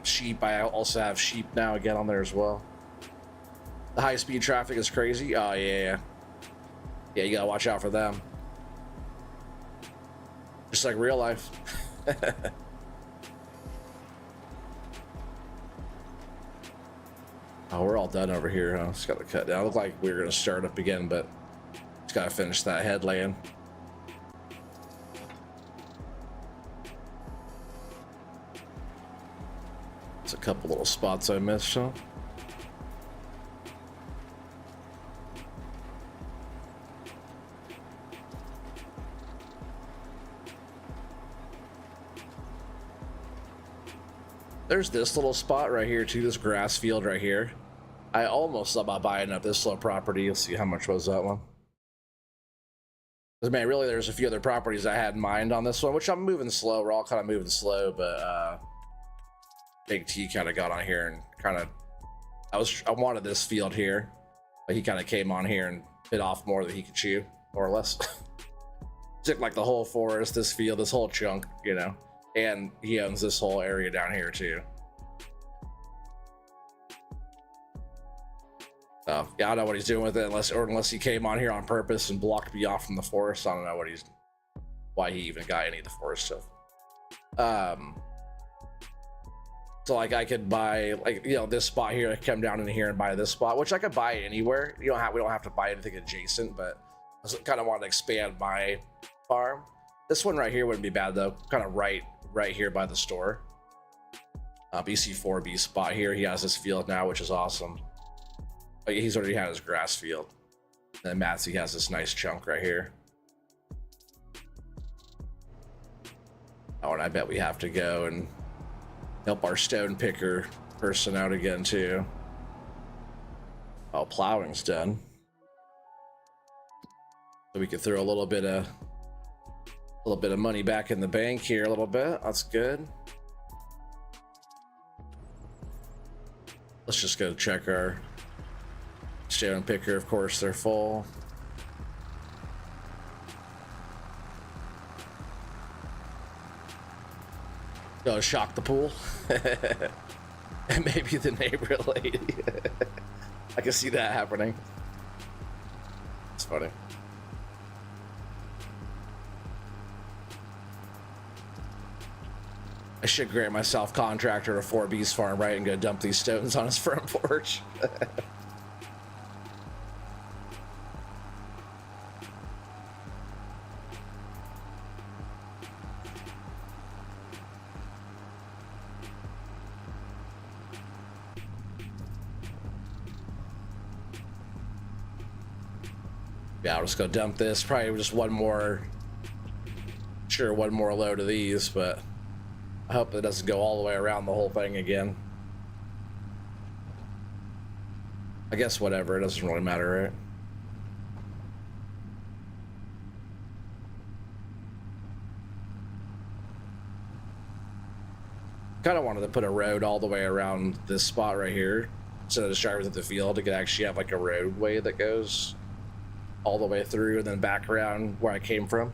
sheep. I also have sheep now again on there as well. The high-speed traffic is crazy. Oh yeah, yeah, you gotta watch out for them, just like real life. Oh, we're all done over here, huh? Just gotta cut down. Looked like we were gonna start up again, but just gotta finish that headland. It's a couple little spots I missed, huh? There's this little spot right here too, this grass field right here. I almost thought about buying up this little property. Let's see, how much was that one? Because man, really, there's a few other properties I had in mind on this one, which I'm moving slow. We're all kind of moving slow, but Big T kind of got on here and kind of, I wanted this field here, but he kind of came on here and bit off more than he could chew, more or less. Took like the whole forest, this field, this whole chunk, you know. And he owns this whole area down here too. So yeah, I don't know what he's doing with it, unless he came on here on purpose and blocked me off from the forest. I don't know why he even got any of the forest stuff. So like I could buy, like, you know, this spot here, I come down in here and buy this spot, which I could buy anywhere. We don't have to buy anything adjacent, but I kind of want to expand my farm. This one right here wouldn't be bad though, kind of right here by the store. BC4B spot here, he has this field now, which is awesome. But he's already had his grass field. And then Matsy has this nice chunk right here. Oh, and I bet we have to go and help our stone picker person out again too. Oh, plowing's done. So we could throw a little bit of money back in the bank here a little bit. That's good. Let's just go check our stone picker. Of course, they're full. Go shock the pool. And maybe the neighbor lady. I can see that happening. It's funny. I should grant myself contractor to 4B's farm, right, and go dump these stones on his front porch. Yeah, I'll just go dump this. Probably just one more load of these, but I hope it doesn't go all the way around the whole thing again. I guess whatever, it doesn't really matter, right? Kind of wanted to put a road all the way around this spot right here, instead of just driving through the field. It could actually have like a roadway that goes all the way through and then back around where I came from.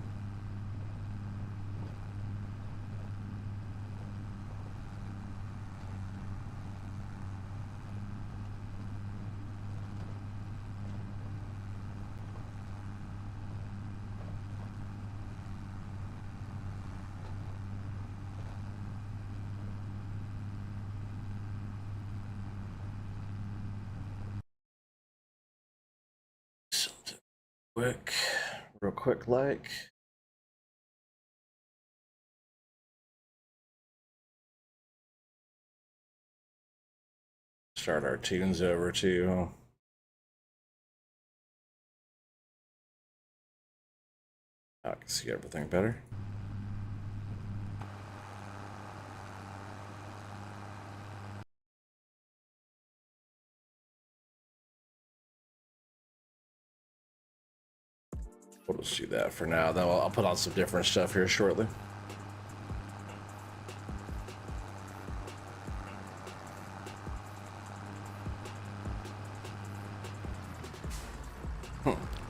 Real quick, like. Start our tunes over to. I can see everything better. We'll just do that for now, though. I'll put on some different stuff here shortly.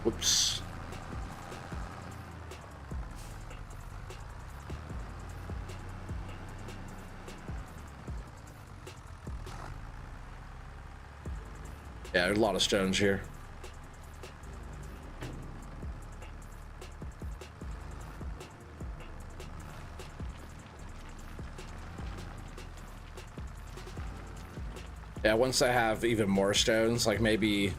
Whoops. Yeah, there's a lot of stones here. Yeah, once I have even more stones, like maybe,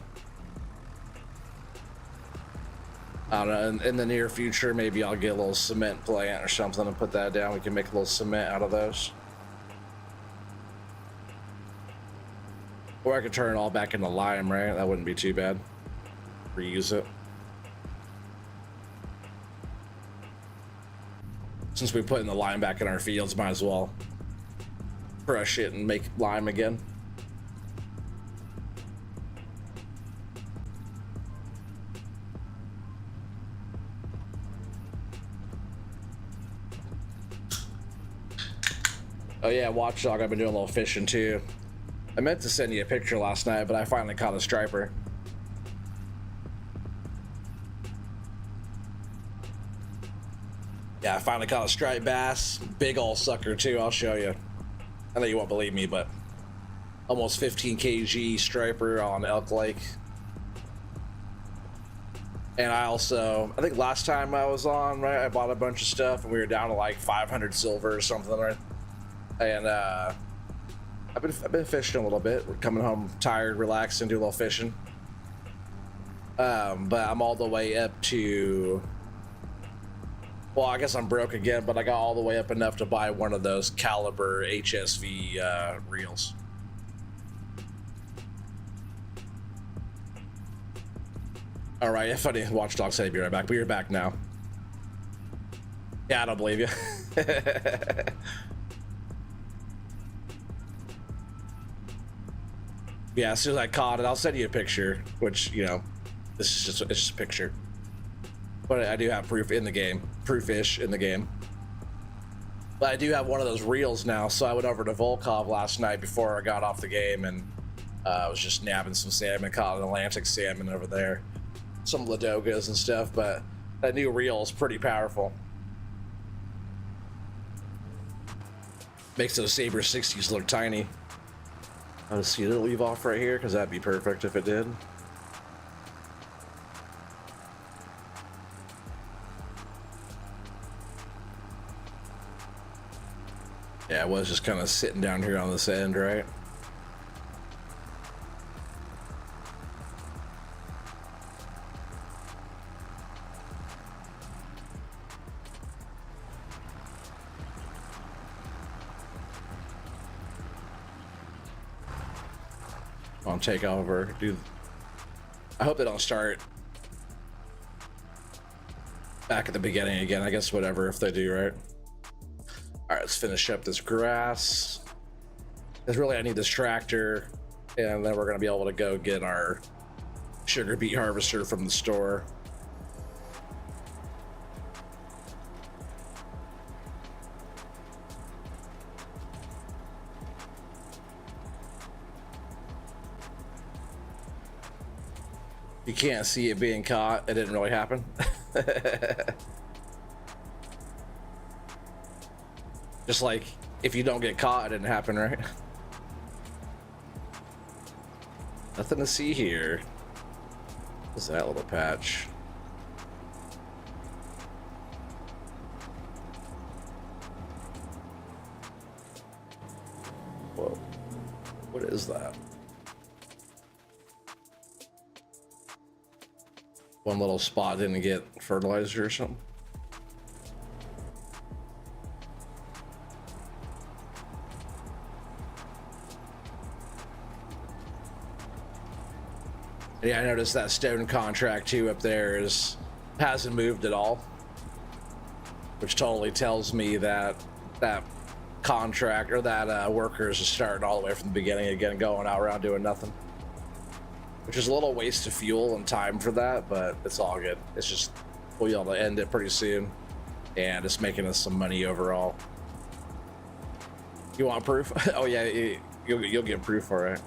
I don't know, in the near future, maybe I'll get a little cement plant or something and put that down. We can make a little cement out of those. Or I could turn it all back into lime, right? That wouldn't be too bad. Reuse it. Since we put in the lime back in our fields, might as well crush it and make lime again. Oh yeah, Watchdog, I've been doing a little fishing too. I meant to send you a picture last night, but I finally caught a striper. Yeah, I finally caught a striped bass. Big ol' sucker too, I'll show you. I know you won't believe me, but almost 15 kg striper on Elk Lake. And I think last time I was on, right, I bought a bunch of stuff and we were down to like 500 silver or something, right? And I've been fishing a little bit. We're coming home tired, relaxed, and do a little fishing. But I'm all the way up to, well, I guess I'm broke again, but I got all the way up enough to buy one of those caliber HSV reels. All right, if I didn't, Watchdog said be right back, but you're back now. Yeah, I don't believe you. Yeah, as soon as I caught it, I'll send you a picture, which, you know, it's just a picture. But I do have proof in the game, proof-ish in the game. But I do have one of those reels now, so I went over to Volkov last night before I got off the game, and I was just nabbing some salmon, caught an Atlantic salmon over there. Some Ladogas and stuff, but that new reel is pretty powerful. Makes those Saber 60s look tiny. I'll just see it leave off right here, because that'd be perfect if it did. Yeah, I was just kind of sitting down here on this end, right? On take over, dude. I hope they don't start back at the beginning again. I guess whatever if they do, right? All right, let's finish up this grass. Because really I need this tractor, and then we're gonna be able to go get our sugar beet harvester from the store. You can't see it being caught. It didn't really happen. Just like if you don't get caught, it didn't happen, right? Nothing to see here. What's that little patch? Whoa. What is that? One little spot didn't get fertilizer or something. Yeah, I noticed that stone contract too up there hasn't moved at all, which totally tells me that that contract or that workers is starting all the way from the beginning again, going out around doing nothing. Which is a little waste of fuel and time for that, but it's all good. It's just we'll be able to end it pretty soon, and it's making us some money overall. You want proof? Oh yeah, you'll get proof for it.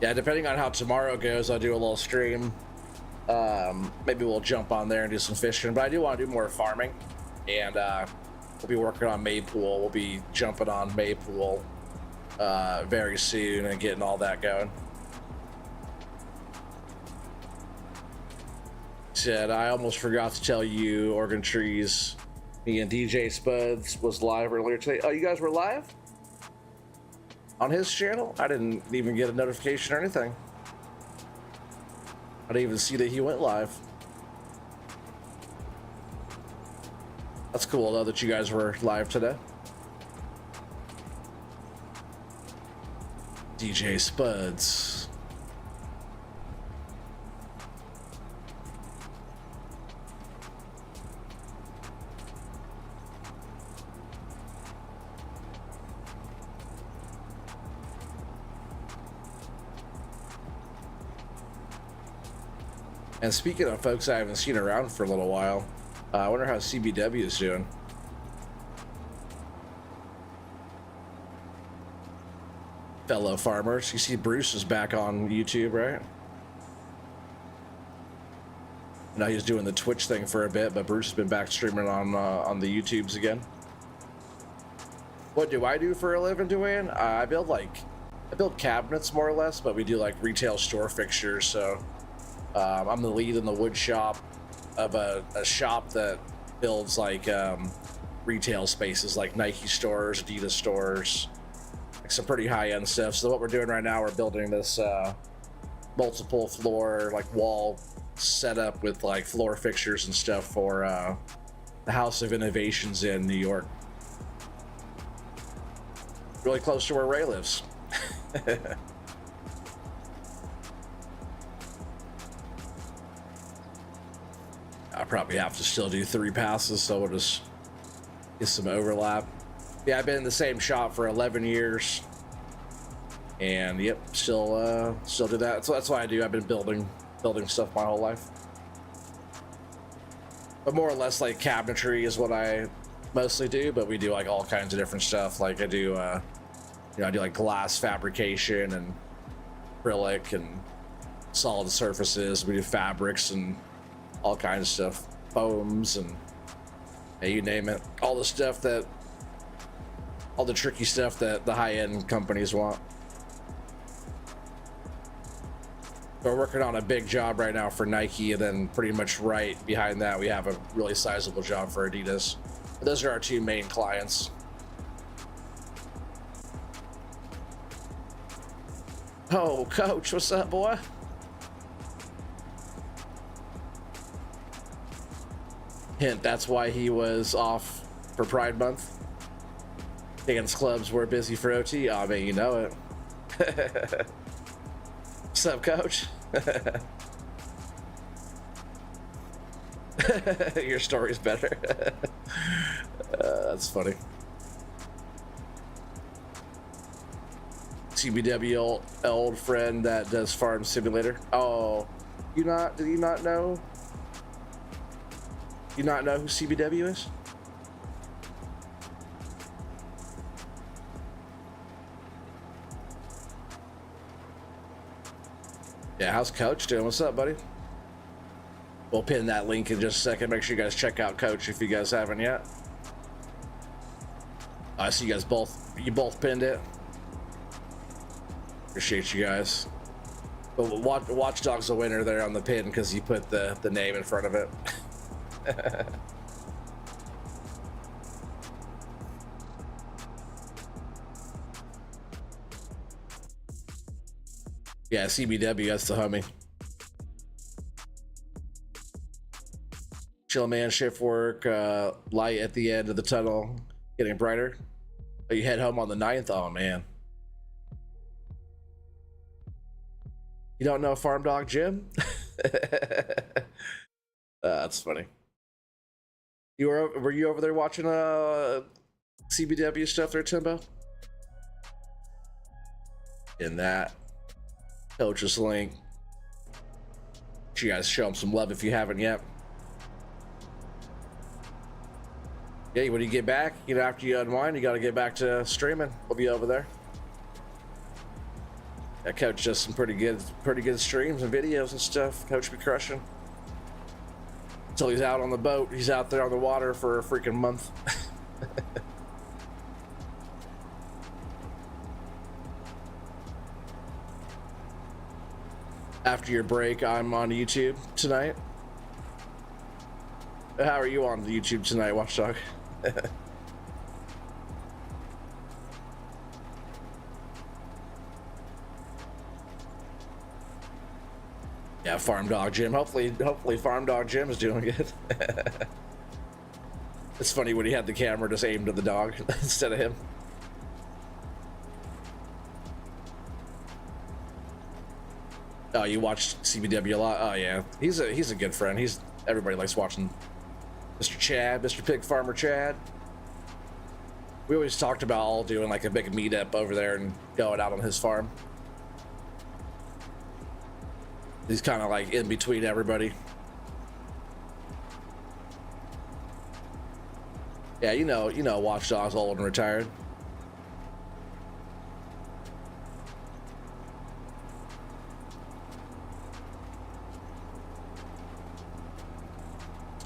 Yeah, depending on how tomorrow goes, I'll do a little stream. Maybe we'll jump on there and do some fishing, but I do want to do more farming, and we'll be working on Maypool. We'll be jumping on Maypool very soon and getting all that going. Said, I almost forgot to tell you, Oregon Trees, me and DJ Spuds was live earlier today. Oh, you guys were live? On his channel? I didn't even get a notification or anything. I didn't even see that he went live. That's cool though that you guys were live today. DJ Spuds. And speaking of folks I haven't seen around for a little while, I wonder how CBW is doing. Fellow farmers, you see Bruce is back on YouTube, right? Now he's doing the Twitch thing for a bit, but Bruce has been back streaming on the YouTubes again. What do I do for a living, Duane? I build cabinets more or less, but we do like retail store fixtures. So I'm the lead in the wood shop of a shop that builds like retail spaces like Nike stores, Adidas stores, like some pretty high-end stuff. So what we're doing right now, we're building this multiple floor like wall setup with like floor fixtures and stuff for the House of Innovations in New York. Really close to where Ray lives. I probably have to still do 3 passes, so we'll just get some overlap. Yeah, I've been in the same shop for 11 years, and yep, still do that. So that's what I do. I've been building stuff my whole life, but more or less like cabinetry is what I mostly do. But we do like all kinds of different stuff. Like I do, I do like glass fabrication and acrylic and solid surfaces. We do fabrics and all kinds of stuff, foams, and you name it. All the stuff that, all the tricky stuff that the high-end companies want. We're working on a big job right now for Nike, and then pretty much right behind that we have a really sizable job for Adidas. Those are our 2 main clients. Oh, Coach, what's up, boy? Hint, that's why he was off for Pride Month. Dance clubs were busy for OT. Oh, man, you know it. What's up, Coach? Your story's better. That's funny. CBW old friend that does Farm Simulator. Oh, did you not know? You not know who CBW is? Yeah, how's Coach doing? What's up, buddy? We'll pin that link in just a second. Make sure you guys check out Coach if you guys haven't yet. I see you guys you both pinned it. Appreciate you guys. But Watch Dogs a winner there on the pin because you put the name in front of it. Yeah, CBW, that's the homie. Chill, man. Shift work, light at the end of the tunnel, getting brighter. Oh, you head home on the 9th? Oh, man. You don't know Farm Dog Jim? That's funny. Were you over there watching CBW stuff there, Timbo? In that Coach's link. You guys show him some love if you haven't yet. Yeah, when you get back, you know, after you unwind, you got to get back to streaming. We'll be over there. Yeah, Coach does some pretty good streams and videos and stuff. Coach be crushing. Until he's out on the boat, he's out there on the water for a freaking month. After your break, I'm on YouTube tonight. How are you on YouTube tonight, Watchdog? Yeah, Farm Dog Jim. Hopefully Farm Dog Jim is doing good. It's funny when he had the camera just aimed at the dog instead of him. Oh, you watched CBW a lot? Oh yeah, he's a good friend. Everybody likes watching Mr. Chad, Mr. Pig Farmer Chad. We always talked about all doing like a big meetup over there and going out on his farm. He's kind of like in between everybody. Yeah, you know, Watchdog's old and retired.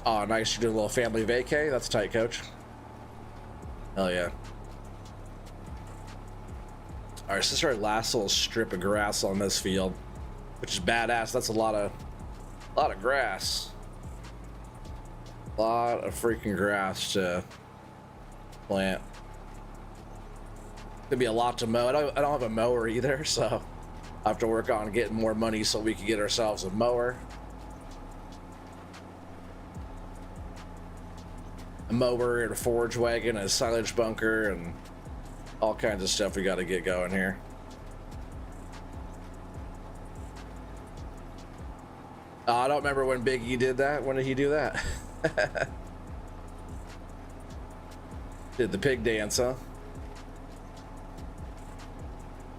Oh, nice. You're doing a little family vacay. That's tight, Coach. Hell yeah. All right, so this is our last little strip of grass on this field, which is badass. That's a lot of grass. A lot of freaking grass to plant. Could be a lot to mow. I don't have a mower either, so I have to work on getting more money so we can get ourselves a mower. A mower and a forage wagon, a silage bunker, and all kinds of stuff we got to get going here. I don't remember when Big E did that. When did he do that? Did the pig dance, huh?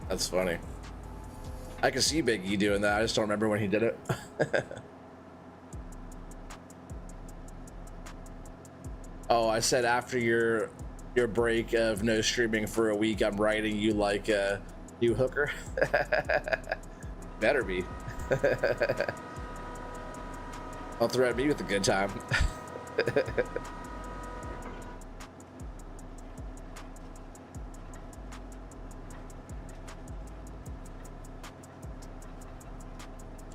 That's funny. I can see Big E doing that. I just don't remember when he did it. Oh, I said after your break of no streaming for a week, I'm writing you like a new hooker. Better be. Don't threaten me with a good time.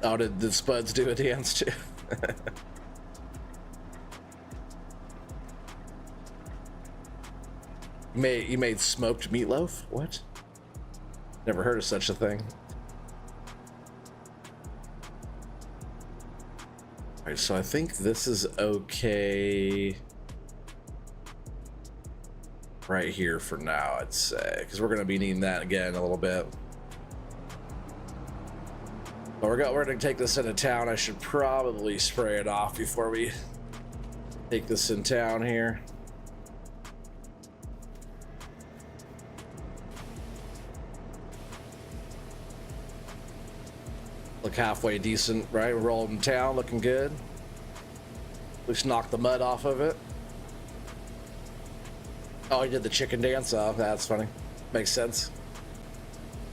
Oh, did the Spuds do a dance too? You made smoked meatloaf? What? Never heard of such a thing. All right, so I think this is okay right here for now, I'd say, because we're going to be needing that again in a little bit. But we're going to take this into town. I should probably spray it off before we take this in town here. Look halfway decent, right? We're rolling in town, looking good. At least knocked the mud off of it. Oh, he did the chicken dance. Oh, that's funny. Makes sense.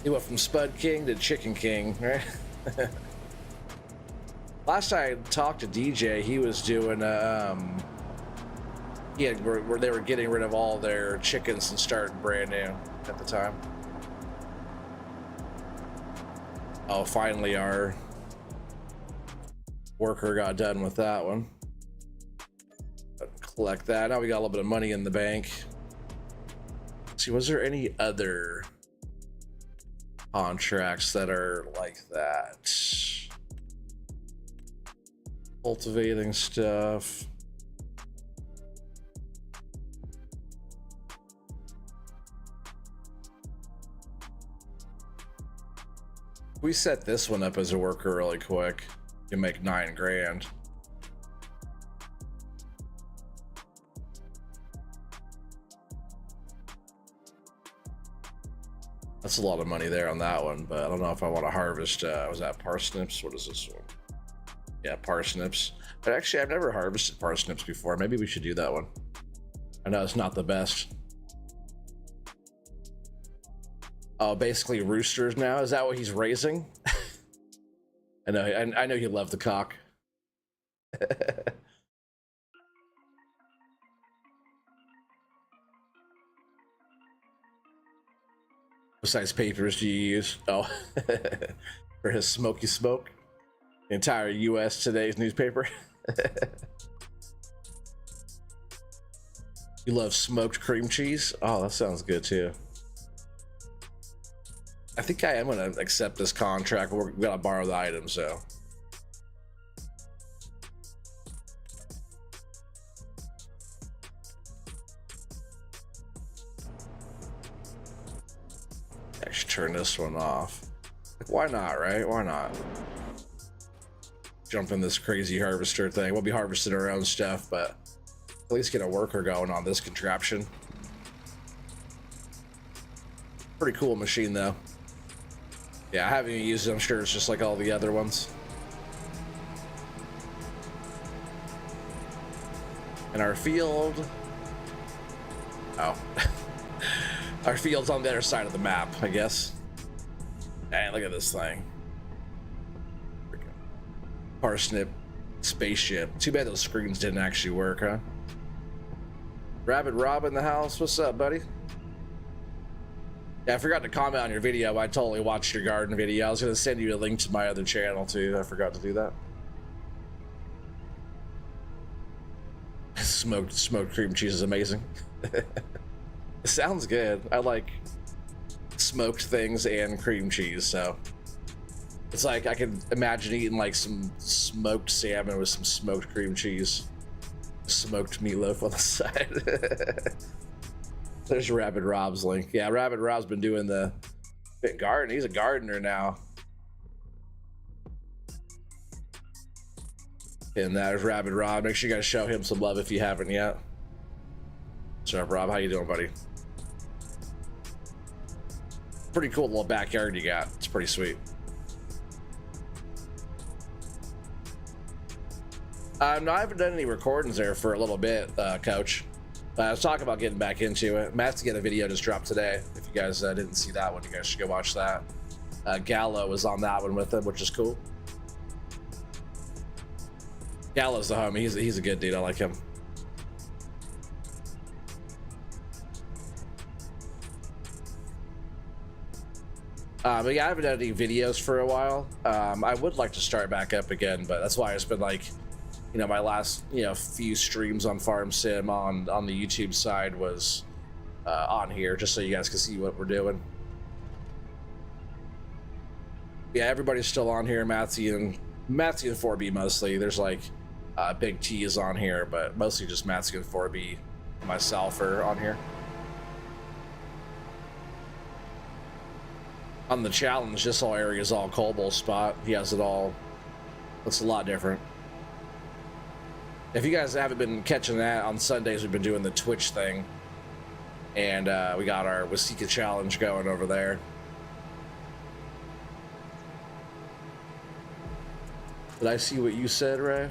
He went from Spud King to Chicken King, right? Last I talked to DJ, he was doing where they were getting rid of all their chickens and starting brand new at the time. Oh, finally our worker got done with that one. Collect that. Now we got a little bit of money in the bank. Let's see, was there any other contracts that are like that? Cultivating stuff. We set this one up as a worker really quick. You make 9 grand. That's That's a lot of money there on that one, but I don't know if I want to harvest. Was that parsnips? What is this one? Yeah, parsnips. But actually, I've never harvested parsnips before. Maybe we should do that one. I know it's not the best. Oh, basically roosters now. Is that what he's raising? I know you love the cock. What size papers do you use? Oh, for his smoky smoke. The entire U.S. Today's newspaper. You love smoked cream cheese? Oh, that sounds good too. I think I am gonna accept this contract. We're gonna borrow the item, so. Actually, turn this one off. Like, why not, right? Why not? Jump in this crazy harvester thing. We'll be harvesting our own stuff, but at least get a worker going on this contraption. Pretty cool machine, though. Yeah, I haven't even used it. I'm sure it's just like all the other ones. And our field. Oh. Our field's on the other side of the map, I guess. Dang, look at this thing. Freaking parsnip spaceship. Too bad those screens didn't actually work, huh? Rabbit Rob in the house. What's up, buddy? Yeah, I forgot to comment on your video. I totally watched your garden video. I was going to send you a link to my other channel, too. I forgot to do that. Smoked cream cheese is amazing. It sounds good. I like smoked things and cream cheese, so it's like I can imagine eating like some smoked salmon with some smoked cream cheese, smoked meatloaf on the side. There's Rabbit Rob's link. Yeah, Rabbit Rob's been doing the garden. He's a gardener now. And there's Rabbit Rob. Make sure you guys show him some love if you haven't yet. What's up, Rob? How you doing, buddy? Pretty cool little backyard you got. It's pretty sweet. No, I haven't done any recordings there for a little bit, Coach. I was talking about getting back into it. Matt's get a video just dropped today. If you guys didn't see that one, you guys should go watch that. Gallo was on that one with him, which is cool. Gallo's the homie. He's a good dude. I like him. But yeah, I haven't done any videos for a while. I would like to start back up again, but that's why it's been like, you know, my last, few streams on Farm Sim on the YouTube side was on here, just so you guys can see what we're doing. Yeah, everybody's still on here. Matthew and 4B mostly. There's like Big T is on here, but mostly just Matthew and 4B, myself are on here. On the challenge, this whole area is all Cobble spot. He has it all. It's a lot different. If you guys haven't been catching that, on Sundays we've been doing the Twitch thing, and we got our Waseca challenge going over there. Did I see what you said, Ray?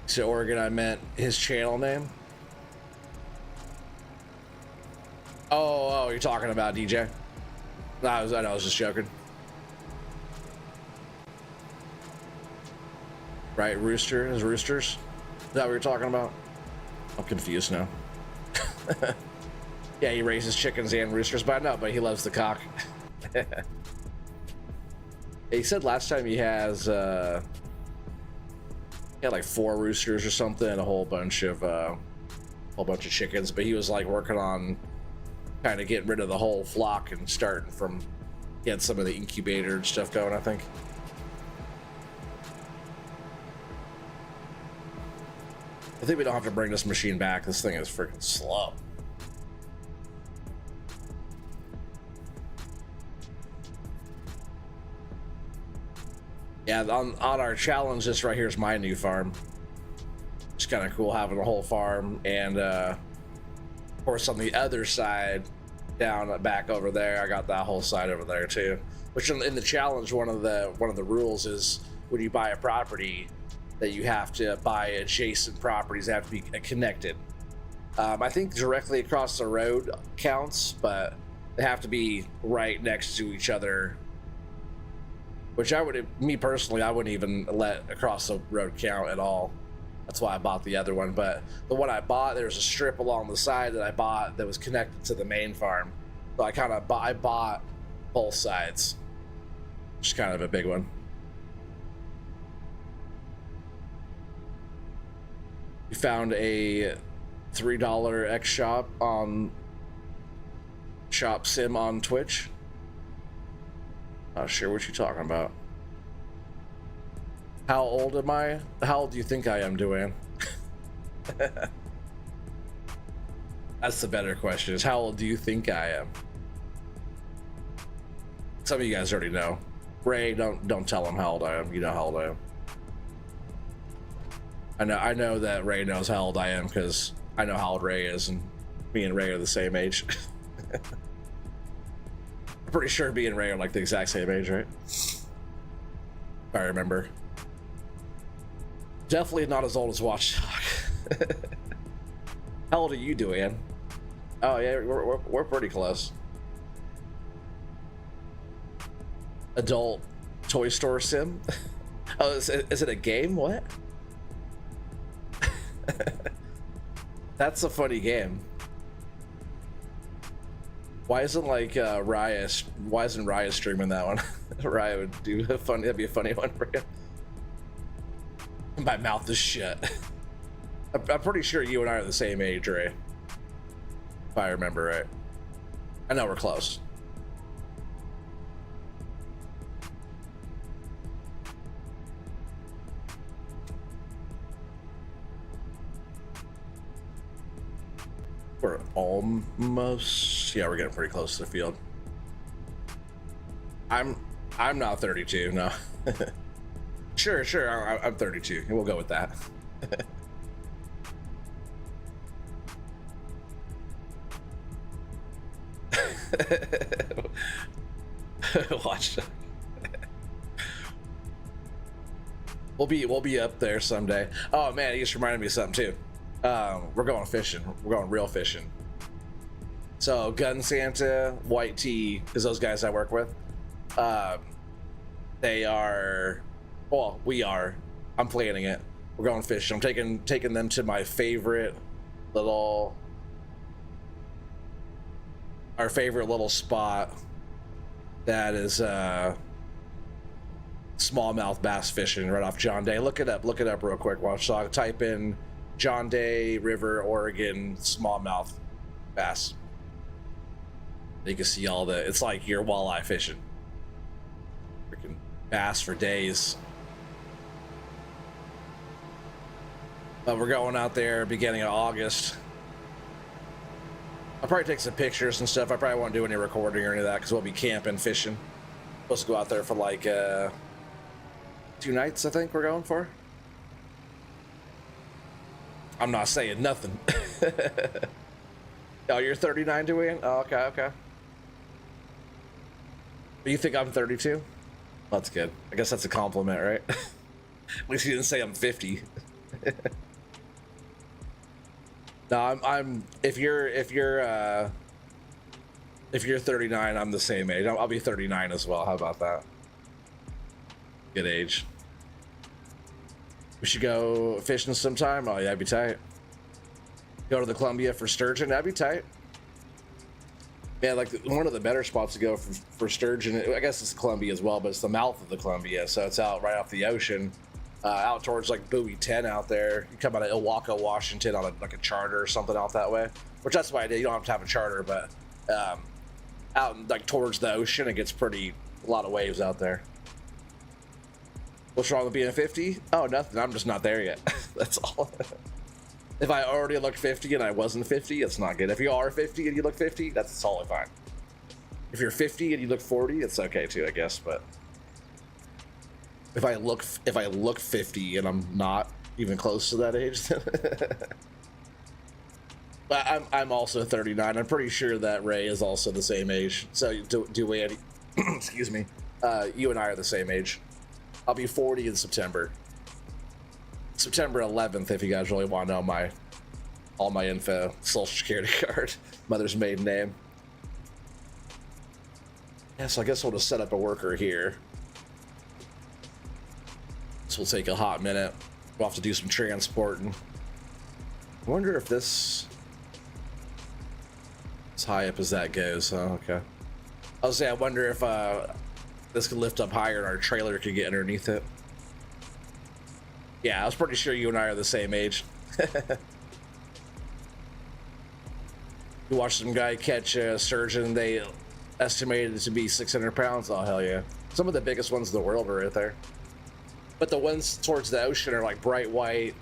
To Oregon, I meant his channel name. Oh, you're talking about DJ? No, I know, I was just joking. Right, Rooster is Roosters? Is that what you're talking about? I'm confused now. Yeah, he raises chickens and roosters, but no, but he loves the cock. He said last time he has he had like 4 roosters or something, and a whole bunch of chickens, but he was like working on kind of getting rid of the whole flock and starting from getting some of the incubator and stuff going, I think. I think we don't have to bring this machine back. This thing is freaking slow. Yeah, Yeah, on our challenge, this right here is my new farm. It's kind of cool having a whole farm, and of course on the other side, down back over there, I got that whole side over there too. Which in the challenge, one of the rules is when you buy a property, that you have to buy adjacent properties that have to be connected. I think directly across the road counts, but they have to be right next to each other. Which me personally, I wouldn't even let across the road count at all. That's why I bought the other one. But the one I bought, there's a strip along the side that I bought that was connected to the main farm. So I bought both sides, which is kind of a big one. We found a $3 X shop on Shop Sim on Twitch. Not sure what you're talking about. How old am I? How old do you think I am, Duane? That's the better question, is how old do you think I am? Some of you guys already know. Ray, don't tell him how old I am. You know how old I am. I know that Ray knows how old I am because I know how old Ray is, and me and Ray are the same age. I'm pretty sure me and Ray are like the exact same age, right? If I remember. Definitely not as old as Watchdog. How old are you, Duane? Oh yeah, we're pretty close. Adult toy store sim. Oh, is it a game? What? That's a funny game. Why isn't why isn't Raya streaming that one? Raya would do a funny, that'd be a funny one for him. My mouth is shut. I'm pretty sure you and I are the same age, Ray. If I remember right. I know we're close. We're almost, yeah, we're getting pretty close to the field. I'm not 32, no. Sure, I'm 32, and we'll go with that. Watch. We'll be up there someday. Oh man, you just reminded me of something too. We're going fishing. We're going real fishing. So Gun Santa, White Tea, is those guys I work with. They are, well, we are. I'm planning it. We're going fishing. I'm taking them to my favorite little, our favorite little spot. That is smallmouth bass fishing right off John Day. Look it up real quick. Watch. So I type in John Day River, Oregon, smallmouth bass. You can see all the, it's like you're walleye fishing. Freaking bass for days. But we're going out there beginning of August. I'll probably take some pictures and stuff. I probably won't do any recording or any of that because we'll be camping, fishing. Supposed to go out there for like 2 nights, I think we're going for. I'm not saying nothing. Oh, you're 39, Duane? Oh, okay. You think I'm 32? Well, that's good. I guess that's a compliment, right? At least you didn't say I'm 50. No, I'm. If you're 39, I'm the same age. I'll be 39 as well. How about that? Good age. We should go fishing sometime. Oh yeah, that'd be tight. Go to the Columbia for sturgeon. That'd be tight. Yeah, like one of the better spots to go for sturgeon. I guess it's Columbia as well, but it's the mouth of the Columbia, so it's out right off the ocean. Out towards like Buoy 10 out there. You come out of Ilwaco, Washington on like a charter or something out that way. Which that's why I did. You don't have to have a charter, but out like towards the ocean, it gets a lot of waves out there. What's wrong with being 50? Oh, nothing. I'm just not there yet. That's all. If I already looked 50 and I wasn't 50, it's not good. If you are 50 and you look 50, that's totally fine. If you're 50 and you look 40, it's okay too, I guess, but if I look 50 and I'm not even close to that age. But I'm also 39. I'm pretty sure that Ray is also the same age. So do we? Excuse me. You and I are the same age. I'll be 40 in September. September 11th, if you guys really want to know all my info, social security card, mother's maiden name. Yeah, so I guess we'll just set up a worker here. This will take a hot minute. We'll have to do some transporting. I wonder if this, as high up as that goes. Oh, okay. I was saying, I wonder if this could lift up higher and our trailer could get underneath it. Yeah, I was pretty sure you and I are the same age. You watched some guy catch a sturgeon. They estimated it to be 600 pounds. Oh, hell yeah. Some of the biggest ones in the world are right there. But the ones towards the ocean are like bright white.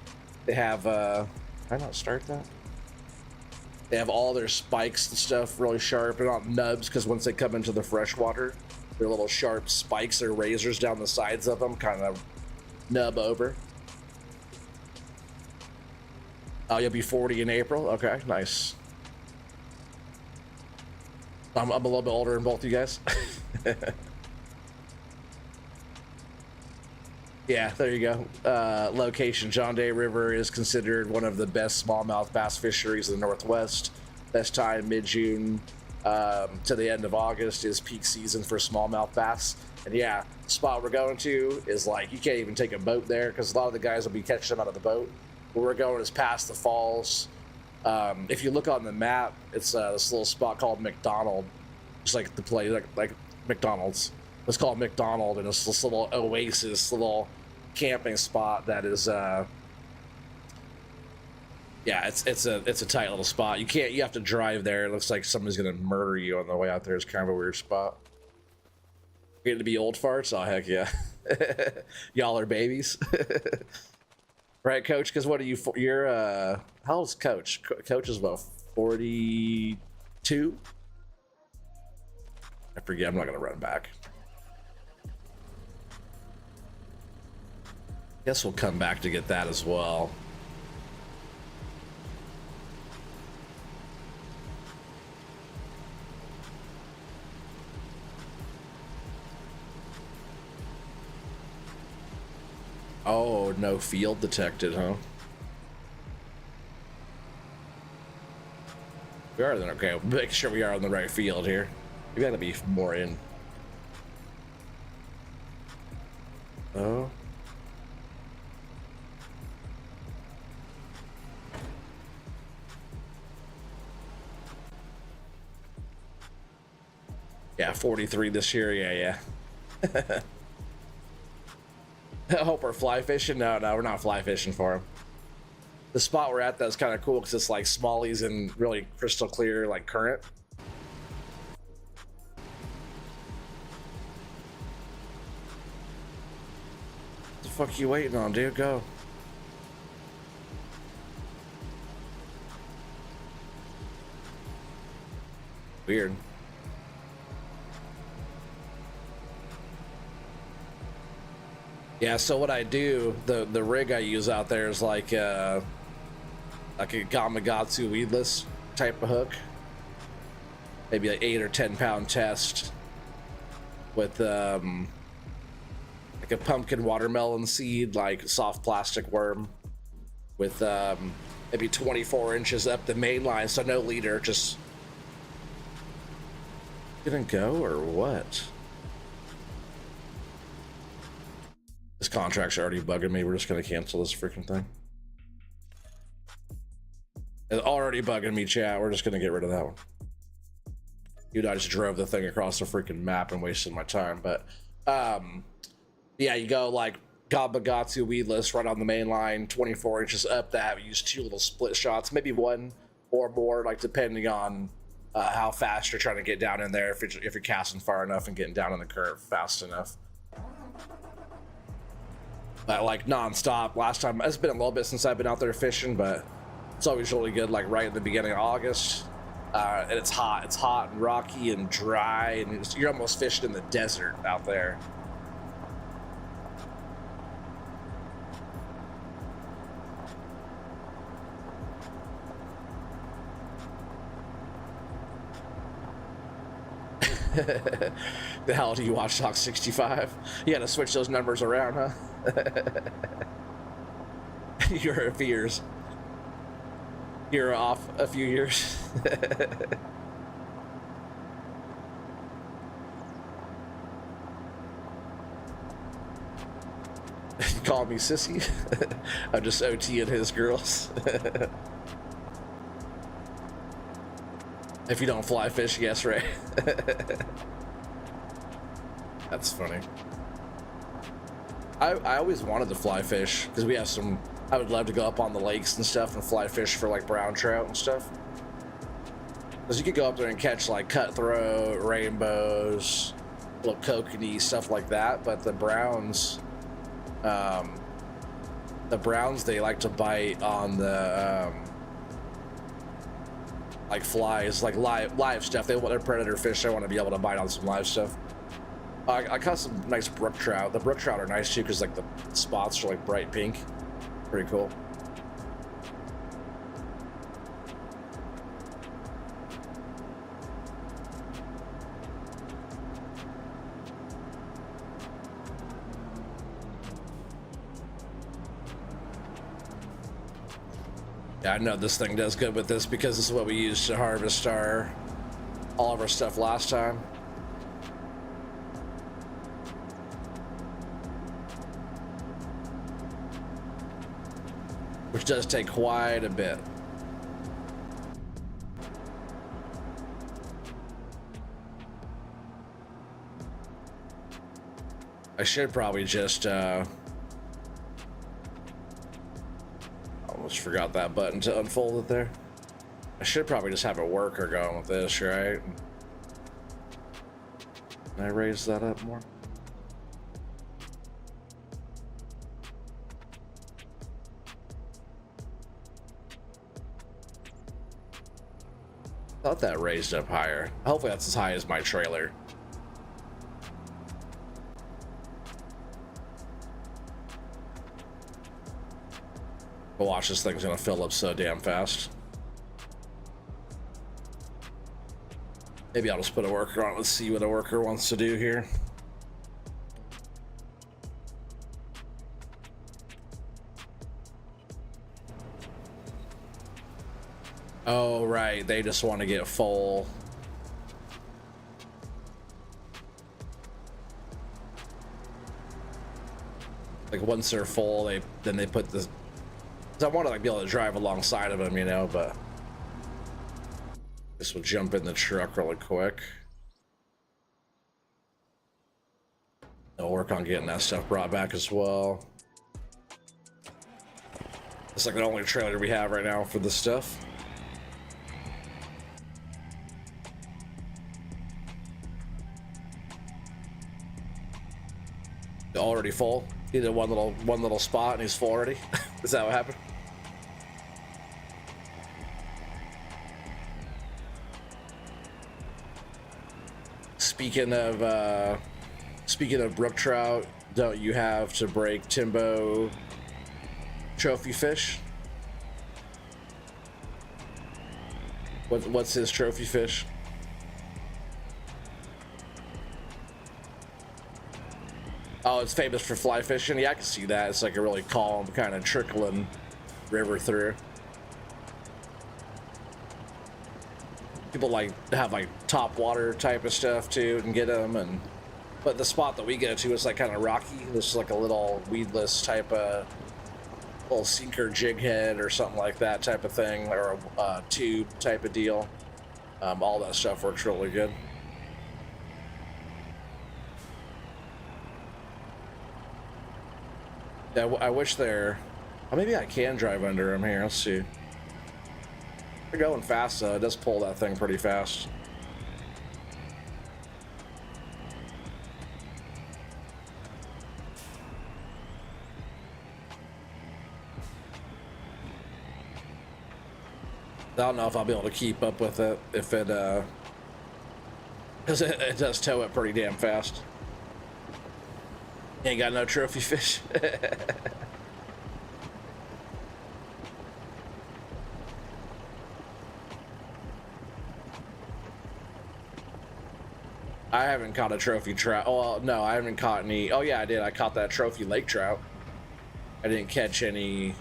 They have, can I not start that? They have all their spikes and stuff really sharp. They're not nubs, because once they come into the fresh water, they're little sharp spikes or razors down the sides of them, kind of nub over. Oh, you'll be 40 in April? Okay, nice. I'm a little bit older than both of you guys. Yeah, there you go. Location, John Day River is considered one of the best smallmouth bass fisheries in the Northwest. Best time, mid-June to the end of August is peak season for smallmouth bass. And yeah, the spot we're going to is like, you can't even take a boat there, because a lot of the guys will be catching them out of the boat. Where we're going is past the falls. If you look on the map, it's this little spot called McDonald. Just like the place, like McDonald's. It's called McDonald, and it's this little oasis, little camping spot that is, yeah, it's a tight little spot. You have to drive there. It looks like somebody's gonna murder you on the way out there. It's kind of a weird spot. Getting to be old farts? Oh, heck yeah. Y'all are babies. Right, Coach? Because what are you, you're, how old's Coach? Coach is about 42? I forget, I'm not gonna run back. Guess we'll come back to get that as well. Oh, no field detected, huh? We are, okay, make sure we are on the right field here. We gotta be more in. Oh. Yeah, 43 this year, yeah. I hope we're fly fishing. No, we're not fly fishing for them. The spot we're at, that's kind of cool because it's like smallies and really crystal clear, like current. What the fuck you waiting on, dude? Go. Weird. Yeah, so what I do, the rig I use out there is like a Gamakatsu weedless type of hook. Maybe like 8 or 10 pound test with like a pumpkin watermelon seed, like soft plastic worm with maybe 24 inches up the main line, so no leader, just didn't go or what? This contract's already bugging me. We're just gonna cancel this freaking thing. It's already bugging me, chat. We're just gonna get rid of that one. Dude, I just drove the thing across the freaking map and wasted my time. But yeah, you go like Gamakatsu weedless right on the main line, 24 inches up that. We use 2 little split shots, maybe 1 or more, like depending on how fast you're trying to get down in there. If you're casting far enough and getting down in the current fast enough. Like non-stop. Last time, it's been a little bit since I've been out there fishing, but it's always really good, like right at the beginning of August. And it's hot and rocky and dry, and you're almost fishing in the desert out there. The hell do you watch Talk 65? You gotta switch those numbers around, huh? Your fears. You're off a few years. You call me sissy? I'm just OTing his girls. If you don't fly fish, yes, right? That's funny. I always wanted to fly fish because we have some. I would love to go up on the lakes and stuff and fly fish for like brown trout and stuff. Because you could go up there and catch like cutthroat, rainbows, little kokanee, stuff like that. But the browns, they like to bite on the like flies, like live stuff. They're predator fish. They want to be able to bite on some live stuff. I caught some nice brook trout. The brook trout are nice too because like the spots are like bright pink. Pretty cool. Yeah, I know this thing does good with this because this is what we used to harvest all of our stuff last time. Which does take quite a bit. I should probably just almost forgot that button to unfold it there. I should probably just have a worker going with this, right? Can I raise that up more? Thought that raised up higher. Hopefully that's as high as my trailer. But watch, this thing's gonna fill up so damn fast. Maybe I'll just put a worker on it. Let's see what a worker wants to do here. Oh, right. They just want to get full. Like once they're full, then they put this. I want to like be able to drive alongside of them, you know, but this will jump in the truck really quick. I'll work on getting that stuff brought back as well. It's like the only trailer we have right now for this stuff. Already full. He did one little spot and he's full already. Is that what happened? Speaking of brook trout, don't you have to break Timbo trophy fish? What's his trophy fish? Oh, it's famous for fly fishing. Yeah, I can see that. It's like a really calm, kind of trickling river through. People like have like top water type of stuff too and get them, but the spot that we go to is like kind of rocky. This is like a little weedless type of little sinker jig head or something like that type of thing, or a tube type of deal. All that stuff works really good. Yeah, I wish they're. Oh, maybe I can drive under them here. Let's see. They're going fast though. It does pull that thing pretty fast. I don't know if I'll be able to keep up with it if it because it does tow it pretty damn fast. Ain't got no trophy fish. I haven't caught a trophy trout. Oh, well, no, I haven't caught any. Oh, yeah, I did. I caught that trophy lake trout. I didn't catch any.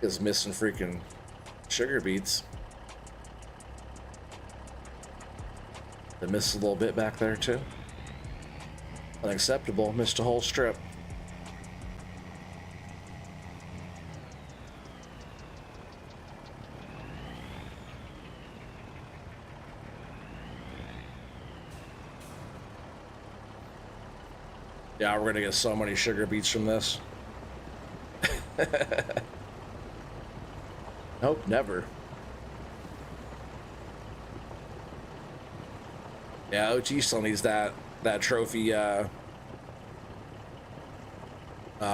Is missing freaking sugar beets. They missed a little bit back there, too. Unacceptable. Missed a whole strip. Yeah, we're gonna get so many sugar beets from this. Nope, never. Yeah, OT still needs that trophy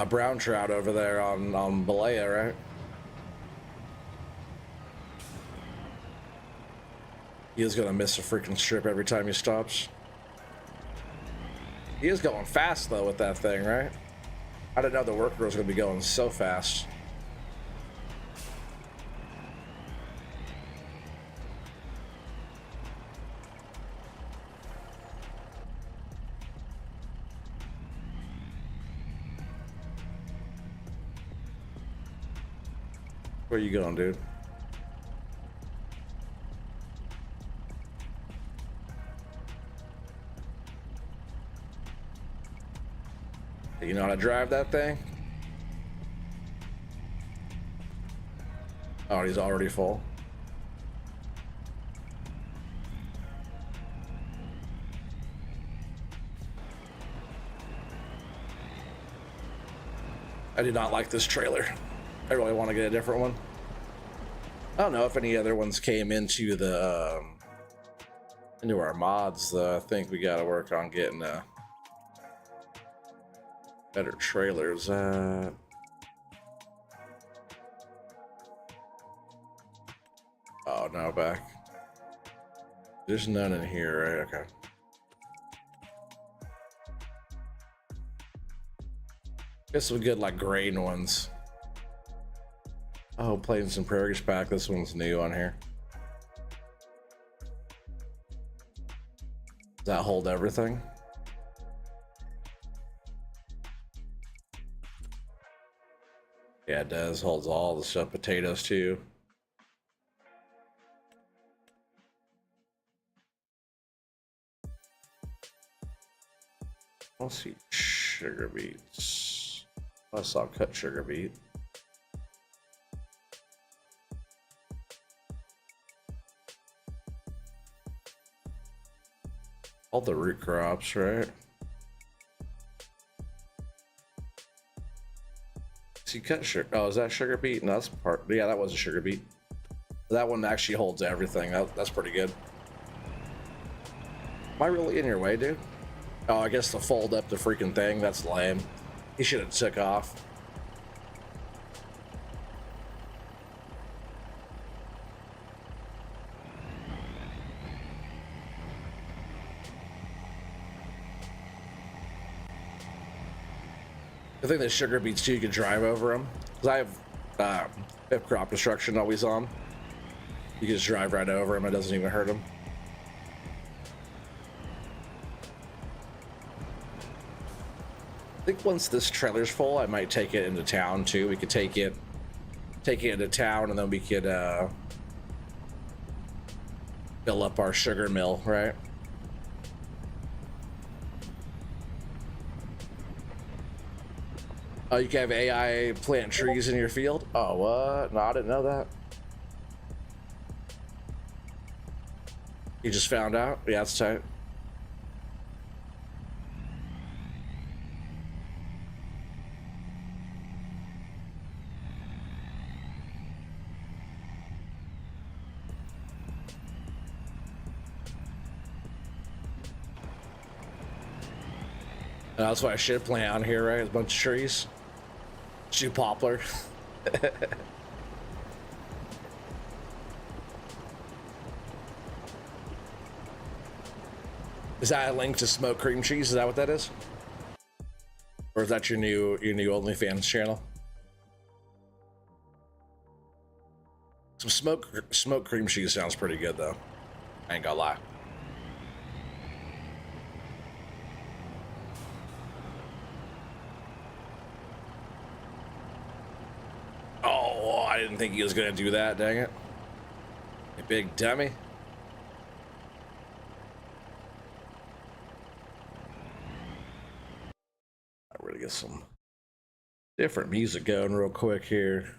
brown trout over there on Balea, right? He is gonna miss a freaking strip every time he stops. He is going fast though with that thing, right? I didn't know the worker was gonna be going so fast. Where you going, dude? You know how to drive that thing? Oh, he's already full. I do not like this trailer. I really want to get a different one. I don't know if any other ones came into the into our mods. I think we got to work on getting better trailers. Oh no, back. There's none in here, right? Okay. Guess we get like grain ones. Oh, Plains and Prairies pack. This one's new on here. Does that hold everything? Yeah, it does. Holds all the stuff. Potatoes too. Let's see. Sugar beets. I saw cut sugar beet. All the root crops, right? See, cut sugar. Oh, is that sugar beet? No, that's part. Yeah, that was a sugar beet. That one actually holds everything. That's pretty good. Am I really in your way, dude? Oh, I guess to fold up the freaking thing. That's lame. He should have took off. I think the sugar beets too, you can drive over them. Because I have crop destruction always on. You can just drive right over them. It doesn't even hurt them. I think once this trailer's full, I might take it into town too. We could take it into town, and then we could fill up our sugar mill, right? Oh, you can have AI plant trees in your field? Oh, what? No, I didn't know that. You just found out? Yeah, that's tight. That's why I should plant on here, right? A bunch of trees. Shoot poplar. Is that a link to smoked cream cheese? Is that what that is? Or is that your new OnlyFans channel? Some smoked cream cheese sounds pretty good though. I ain't gonna lie. Oh, I didn't think he was gonna do that, dang it. You big dummy. We're gonna get some different music going real quick here.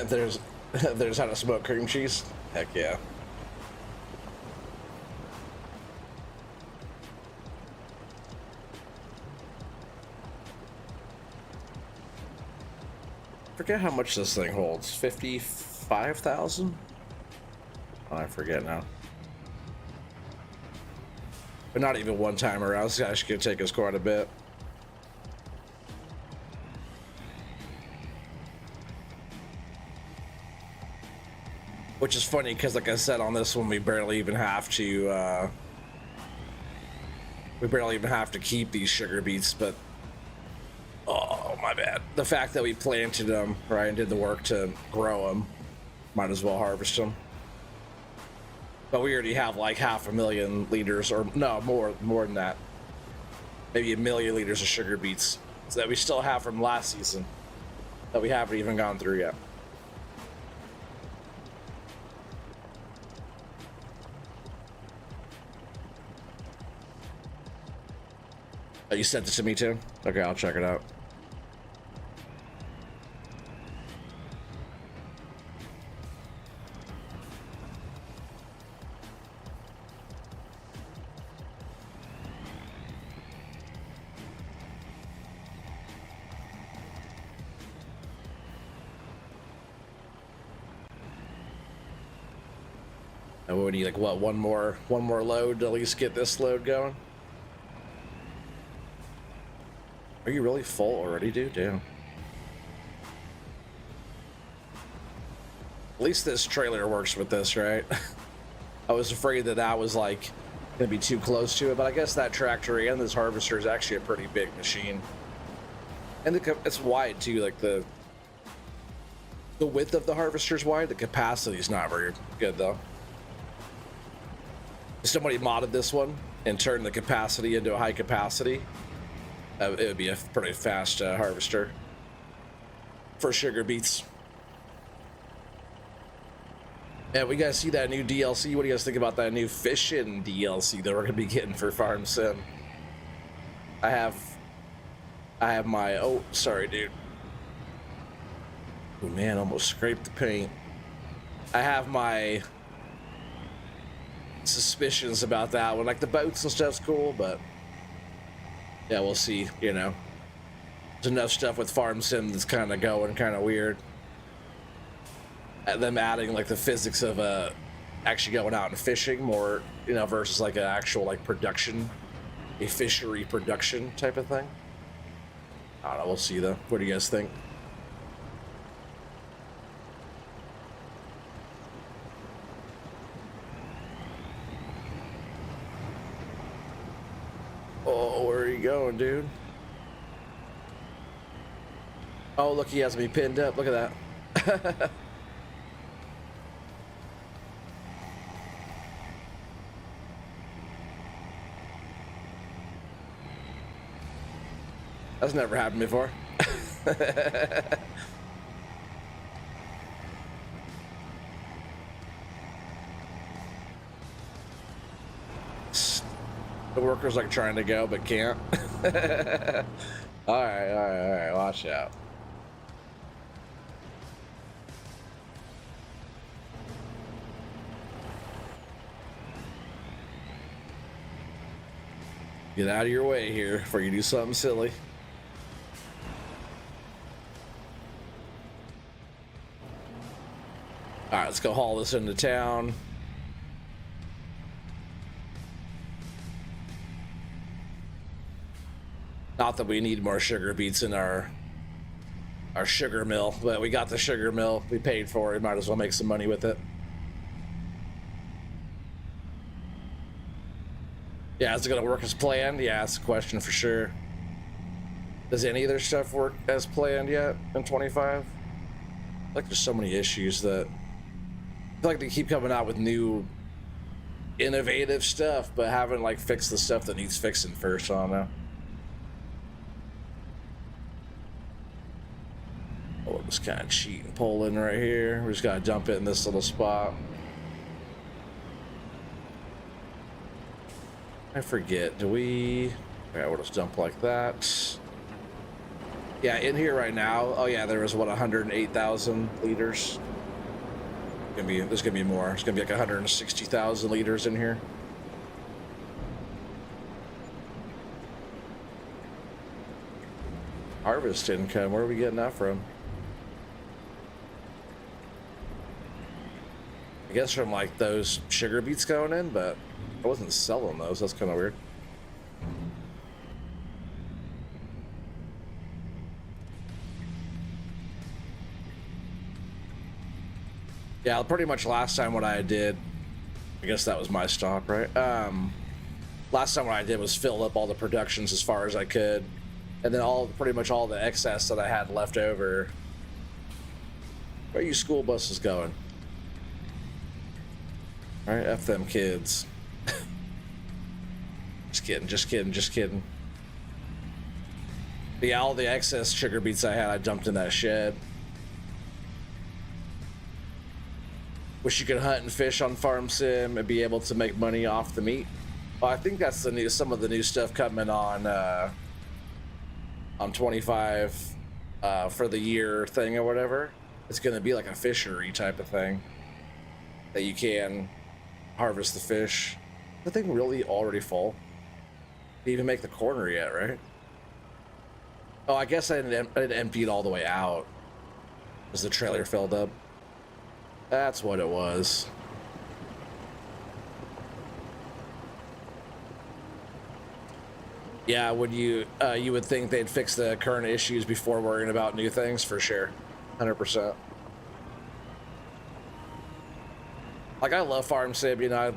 there's how to smoke cream cheese. Heck yeah. Forget how much this thing holds. 55,000? Oh, I forget now. But not even one time around. This guy should take us quite a bit. Which is funny because, like I said, on this one we barely even have to keep these sugar beets. But oh, my bad. The fact that we planted them, right, and did the work to grow them, might as well harvest them. But we already have like 500,000 liters, or no, more than that. Maybe 1 million liters of sugar beets so that we still have from last season that we haven't even gone through yet. Oh, you sent it to me too? Okay, I'll check it out. And we need like what, one more load to at least get this load going. Are you really full already, dude? Damn. At least this trailer works with this, right? I was afraid that that was like gonna be too close to it, but I guess that tractor and this harvester is actually a pretty big machine. And it's wide too, like the width of the harvester is wide. The capacity is not very good though. If somebody modded this one and turned the capacity into a high capacity, it would be a pretty fast harvester for sugar beets. Yeah, we guys see that new DLC. What do you guys think about that new fishing DLC that we're gonna be getting for Farm Sim? I have my, oh, sorry, dude. Oh man, almost scraped the paint. I have my suspicions about that one. Like the boats and stuff's cool, but yeah, we'll see. You know, there's enough stuff with Farm Sim that's kind of going kind of weird. Them adding like the physics of actually going out and fishing more, you know, versus like an actual like production, a fishery production type of thing. I don't know. We'll see though. What do you guys think? Oh, where are you going, dude? Oh, look, he has me pinned up. Look at that. That's never happened before. The worker's like trying to go but can't. All right, watch out. Get out of your way here before you do something silly. All right, let's go haul this into town. Not that we need more sugar beets in our sugar mill, but we got the sugar mill. We paid for it. Might as well make some money with it. Yeah, is it gonna work as planned? Yeah, that's a question for sure. Does any of their stuff work as planned yet in 25? Like, there's so many issues that I feel like they keep coming out with new innovative stuff, but haven't like fixed the stuff that needs fixing first. I don't know. Oh, we'll just kind of cheat and pull in right here. We just gotta dump it in this little spot. I forget, do we? Yeah, we'll just dump like that. Yeah, in here right now, oh yeah, there was what, 108,000 liters. There's gonna be more. It's gonna be like 160,000 liters in here. Harvest income, where are we getting that from? I guess from like those sugar beets going in, but I wasn't selling those. That's kind of weird. Yeah, pretty much last time what I did, I guess that was my stock, right? Last time what I did was fill up all the productions as far as I could, and then pretty much all the excess that I had left over. Where are you school buses going? All right, F them kids. Just kidding, just kidding, just kidding. But yeah, all the excess sugar beets I had, I dumped in that shed. Wish you could hunt and fish on Farm Sim and be able to make money off the meat. Well, I think that's some of the new stuff coming on 25 for the year thing or whatever. It's going to be like a fishery type of thing that you can harvest the fish. The thing really already full. Didn't even make the corner yet, right? Oh, I guess I didn't empty it all the way out as the trailer filled up. That's what it was. Yeah, would you would think they'd fix the current issues before worrying about new things, for sure. 100%. Like, I love Farm Sim, you know,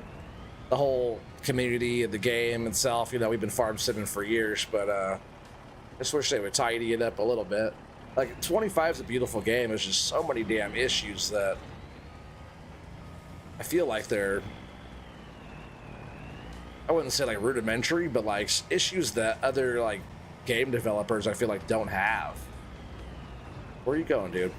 the whole community of the game itself, you know, we've been Farm Simming for years, but I just wish they would tidy it up a little bit. Like, 25 is a beautiful game. There's just so many damn issues that I feel like they're, I wouldn't say like rudimentary, but like issues that other like game developers I feel like don't have. Where are you going, dude?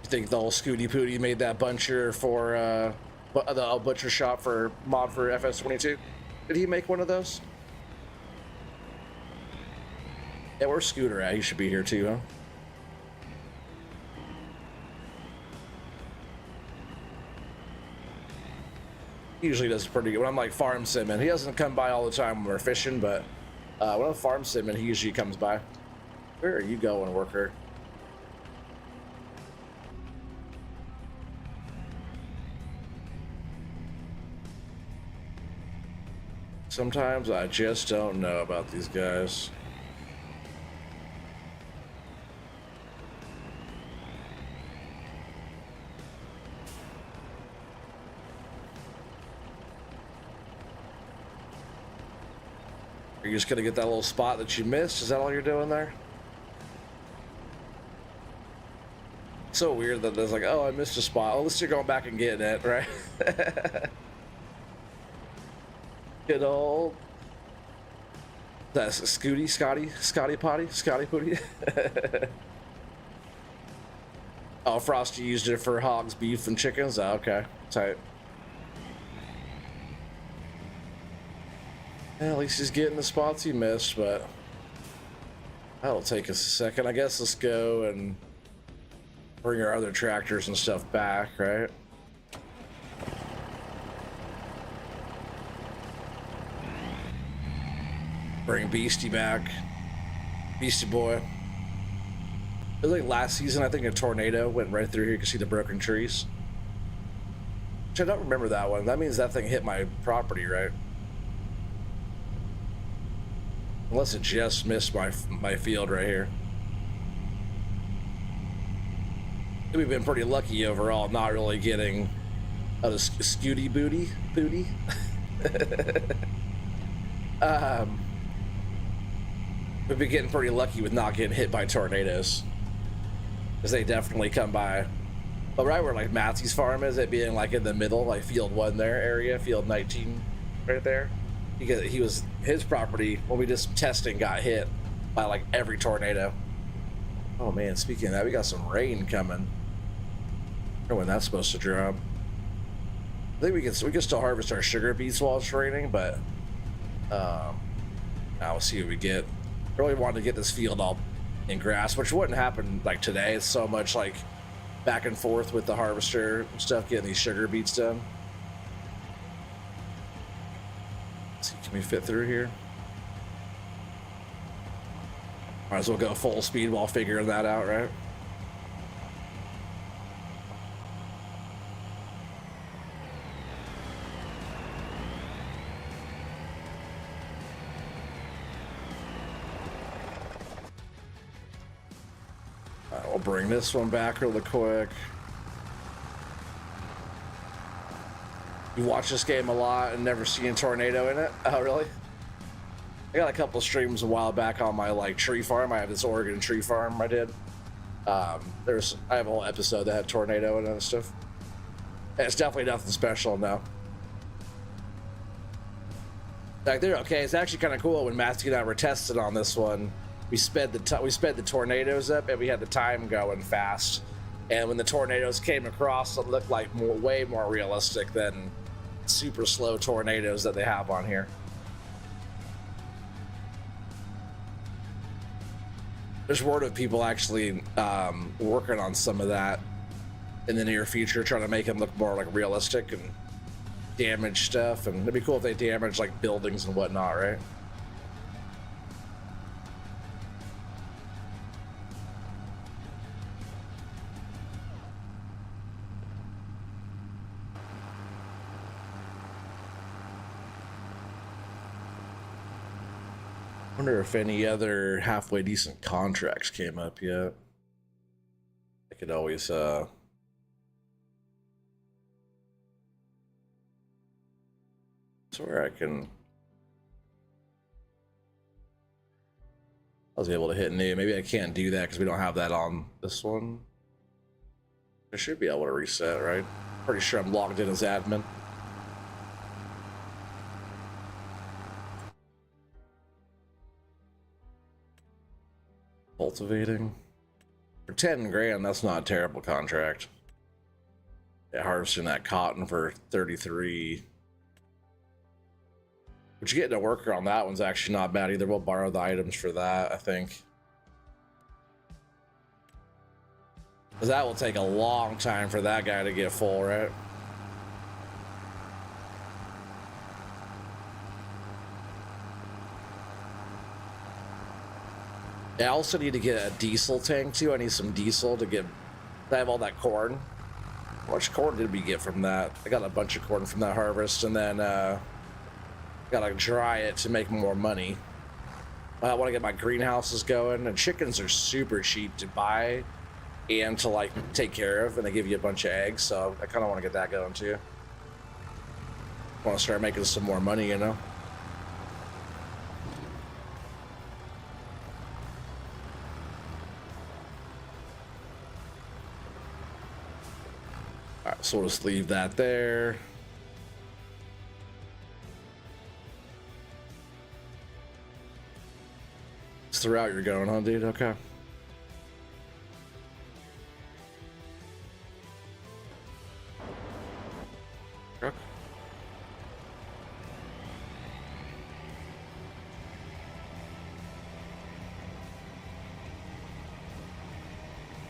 You think the old Scooty Pooty made that buncher for the butcher shop for mod for FS22? Did he make one of those? Yeah, where's Scooter at? He should be here too, huh? He usually does pretty good. When I'm like farm simming, he doesn't come by all the time when we're fishing, but when I'm farm simming, he usually comes by. Where are you going, worker? Sometimes I just don't know about these guys. Are you just gonna get that little spot that you missed? Is that all you're doing there? So weird that there's like, oh, I missed a spot. At least you're going back and getting it, right? Good old. That's Scotty Pooty. Oh, Frosty used it for hogs, beef, and chickens. Oh, okay, tight. Yeah, at least he's getting the spots he missed, but that'll take us a second. I guess let's go and Bring our other tractors and stuff back, right? Bring Beastie back. Beastie Boy. It was like last season, I think a tornado went right through here. You can see the broken trees. Which I don't remember that one. That means that thing hit my property, right? Unless it just missed my field right here. We've been pretty lucky overall, not really getting a scooty booty. We've been getting pretty lucky with not getting hit by tornadoes, because they definitely come by. But right where like Matthew's farm is, it being like in the middle, like field 1 there area, field 19 right there, because his property when we just testing got hit by like every tornado. Oh man, speaking of that, we got some rain coming. I don't know when that's supposed to drop. I think we can still harvest our sugar beets while it's raining, but now we'll see what we get. I really wanted to get this field all in grass, which wouldn't happen like today. It's so much like back and forth with the harvester and stuff, getting these sugar beets done. Let's see, can we fit through here? Might as well go full speed while figuring that out, right? We'll bring this one back really quick. You watch this game a lot and never seen a tornado in it? Oh, really? I got a couple streams a while back on my like tree farm. I have this Oregon tree farm I did. I have a whole episode that had tornado in it and stuff. And it's definitely nothing special, no. Like they're okay. It's actually kind of cool when Matthew and I were tested on this one. We sped the tornadoes up, and we had the time going fast. And when the tornadoes came across, it looked like way more realistic than super slow tornadoes that they have on here. There's word of people actually working on some of that in the near future, trying to make them look more like realistic and damage stuff. And it'd be cool if they damage like buildings and whatnot, right? Wonder if any other halfway decent contracts came up yet. I could always where I was able to hit new. Maybe I can't do that because we don't have that on this one. I should be able to reset, right? Pretty sure I'm logged in as admin. Cultivating for 10 grand, that's not a terrible contract. Yeah, harvesting that cotton for 33. But you getting a worker on that one's actually not bad either. We'll borrow the items for that, I think. Because that will take a long time for that guy to get full, right? I also need to get a diesel tank too. I need some diesel to have all that corn. How much corn did we get from that? I got a bunch of corn from that harvest, and then gotta dry it to make more money. I want to get my greenhouses going, and chickens are super cheap to buy and to like take care of, and they give you a bunch of eggs, so I kind of want to get that going too. Want to start making some more money, you know? Alright, so we'll just leave that there. It's the route you're going, huh, dude? Okay. Truck.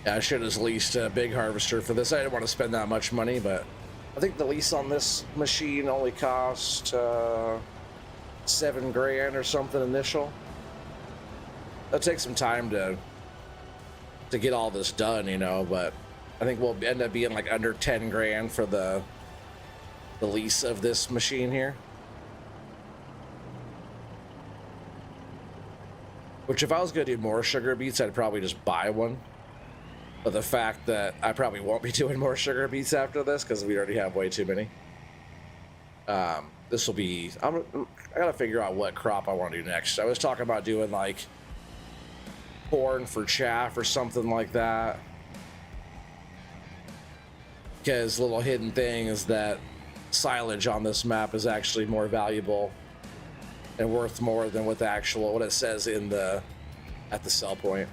Yeah, I should have leased a big harvester for this. I didn't want to spend that much money, but I think the lease on this machine only cost $7,000 or something initial. It'll take some time to get all this done, you know, but I think we'll end up being like under 10 grand for the lease of this machine here. Which if I was gonna do more sugar beets, I'd probably just buy one. But the fact that I probably won't be doing more sugar beets after this because we already have way too many. This will be, I gotta figure out what crop I want to do next. I was talking about doing like corn for chaff or something like that. Because little hidden thing is that silage on this map is actually more valuable and worth more than what it says in at the sell point.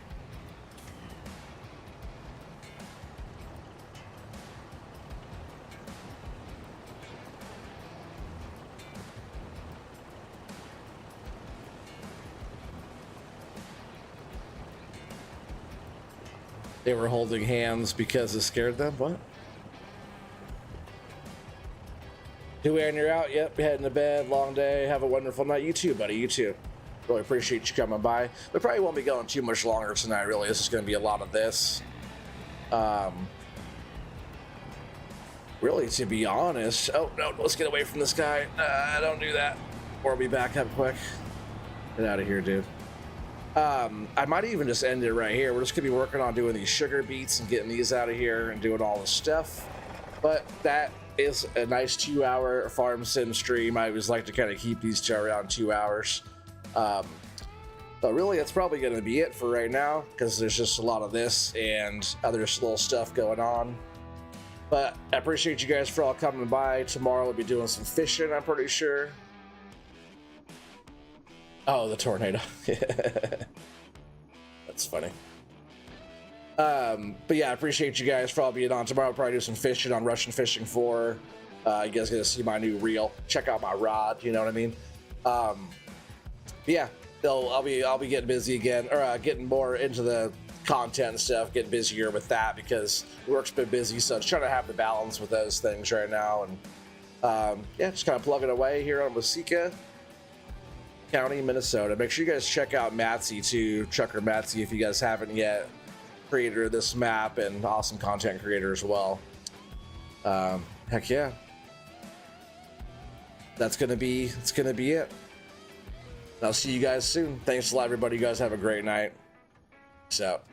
They were holding hands because it scared them. What? 2 a.m. you're out. Yep, heading to bed. Long day. Have a wonderful night. You too, buddy. You too. Really appreciate you coming by. We probably won't be going too much longer tonight. Really, this is going to be a lot of this. Really, to be honest. Oh no, let's get away from this guy. Don't do that. Or be back up quick. Get out of here, dude. I might even just end it right here. We're just gonna be working on doing these sugar beets and getting these out of here and doing all the stuff. But that is a nice 2-hour farm sim stream. I always like to kind of keep these to around 2 hours. But really, that's probably going to be it for right now because there's just a lot of this and other little stuff going on. But I appreciate you guys for all coming by. Tomorrow we'll be doing some fishing, I'm pretty sure. Oh, the tornado. That's funny. But yeah, I appreciate you guys for all being on. Tomorrow I'll probably do some fishing on Russian Fishing 4. You guys get to see my new reel. Check out my rod, you know what I mean? Yeah, I'll be getting busy again, or getting more into the content and stuff, getting busier with that because work's been busy, so just trying to have the balance with those things right now. And yeah, just kind of plugging away here on Waseca County, Minnesota. Make sure you guys check out Matsy too, Trucker Matsy, if you guys haven't yet. Creator of this map and awesome content creator as well. Heck yeah. It's gonna be it. I'll see you guys soon. Thanks a lot, everybody. You guys have a great night. Peace out.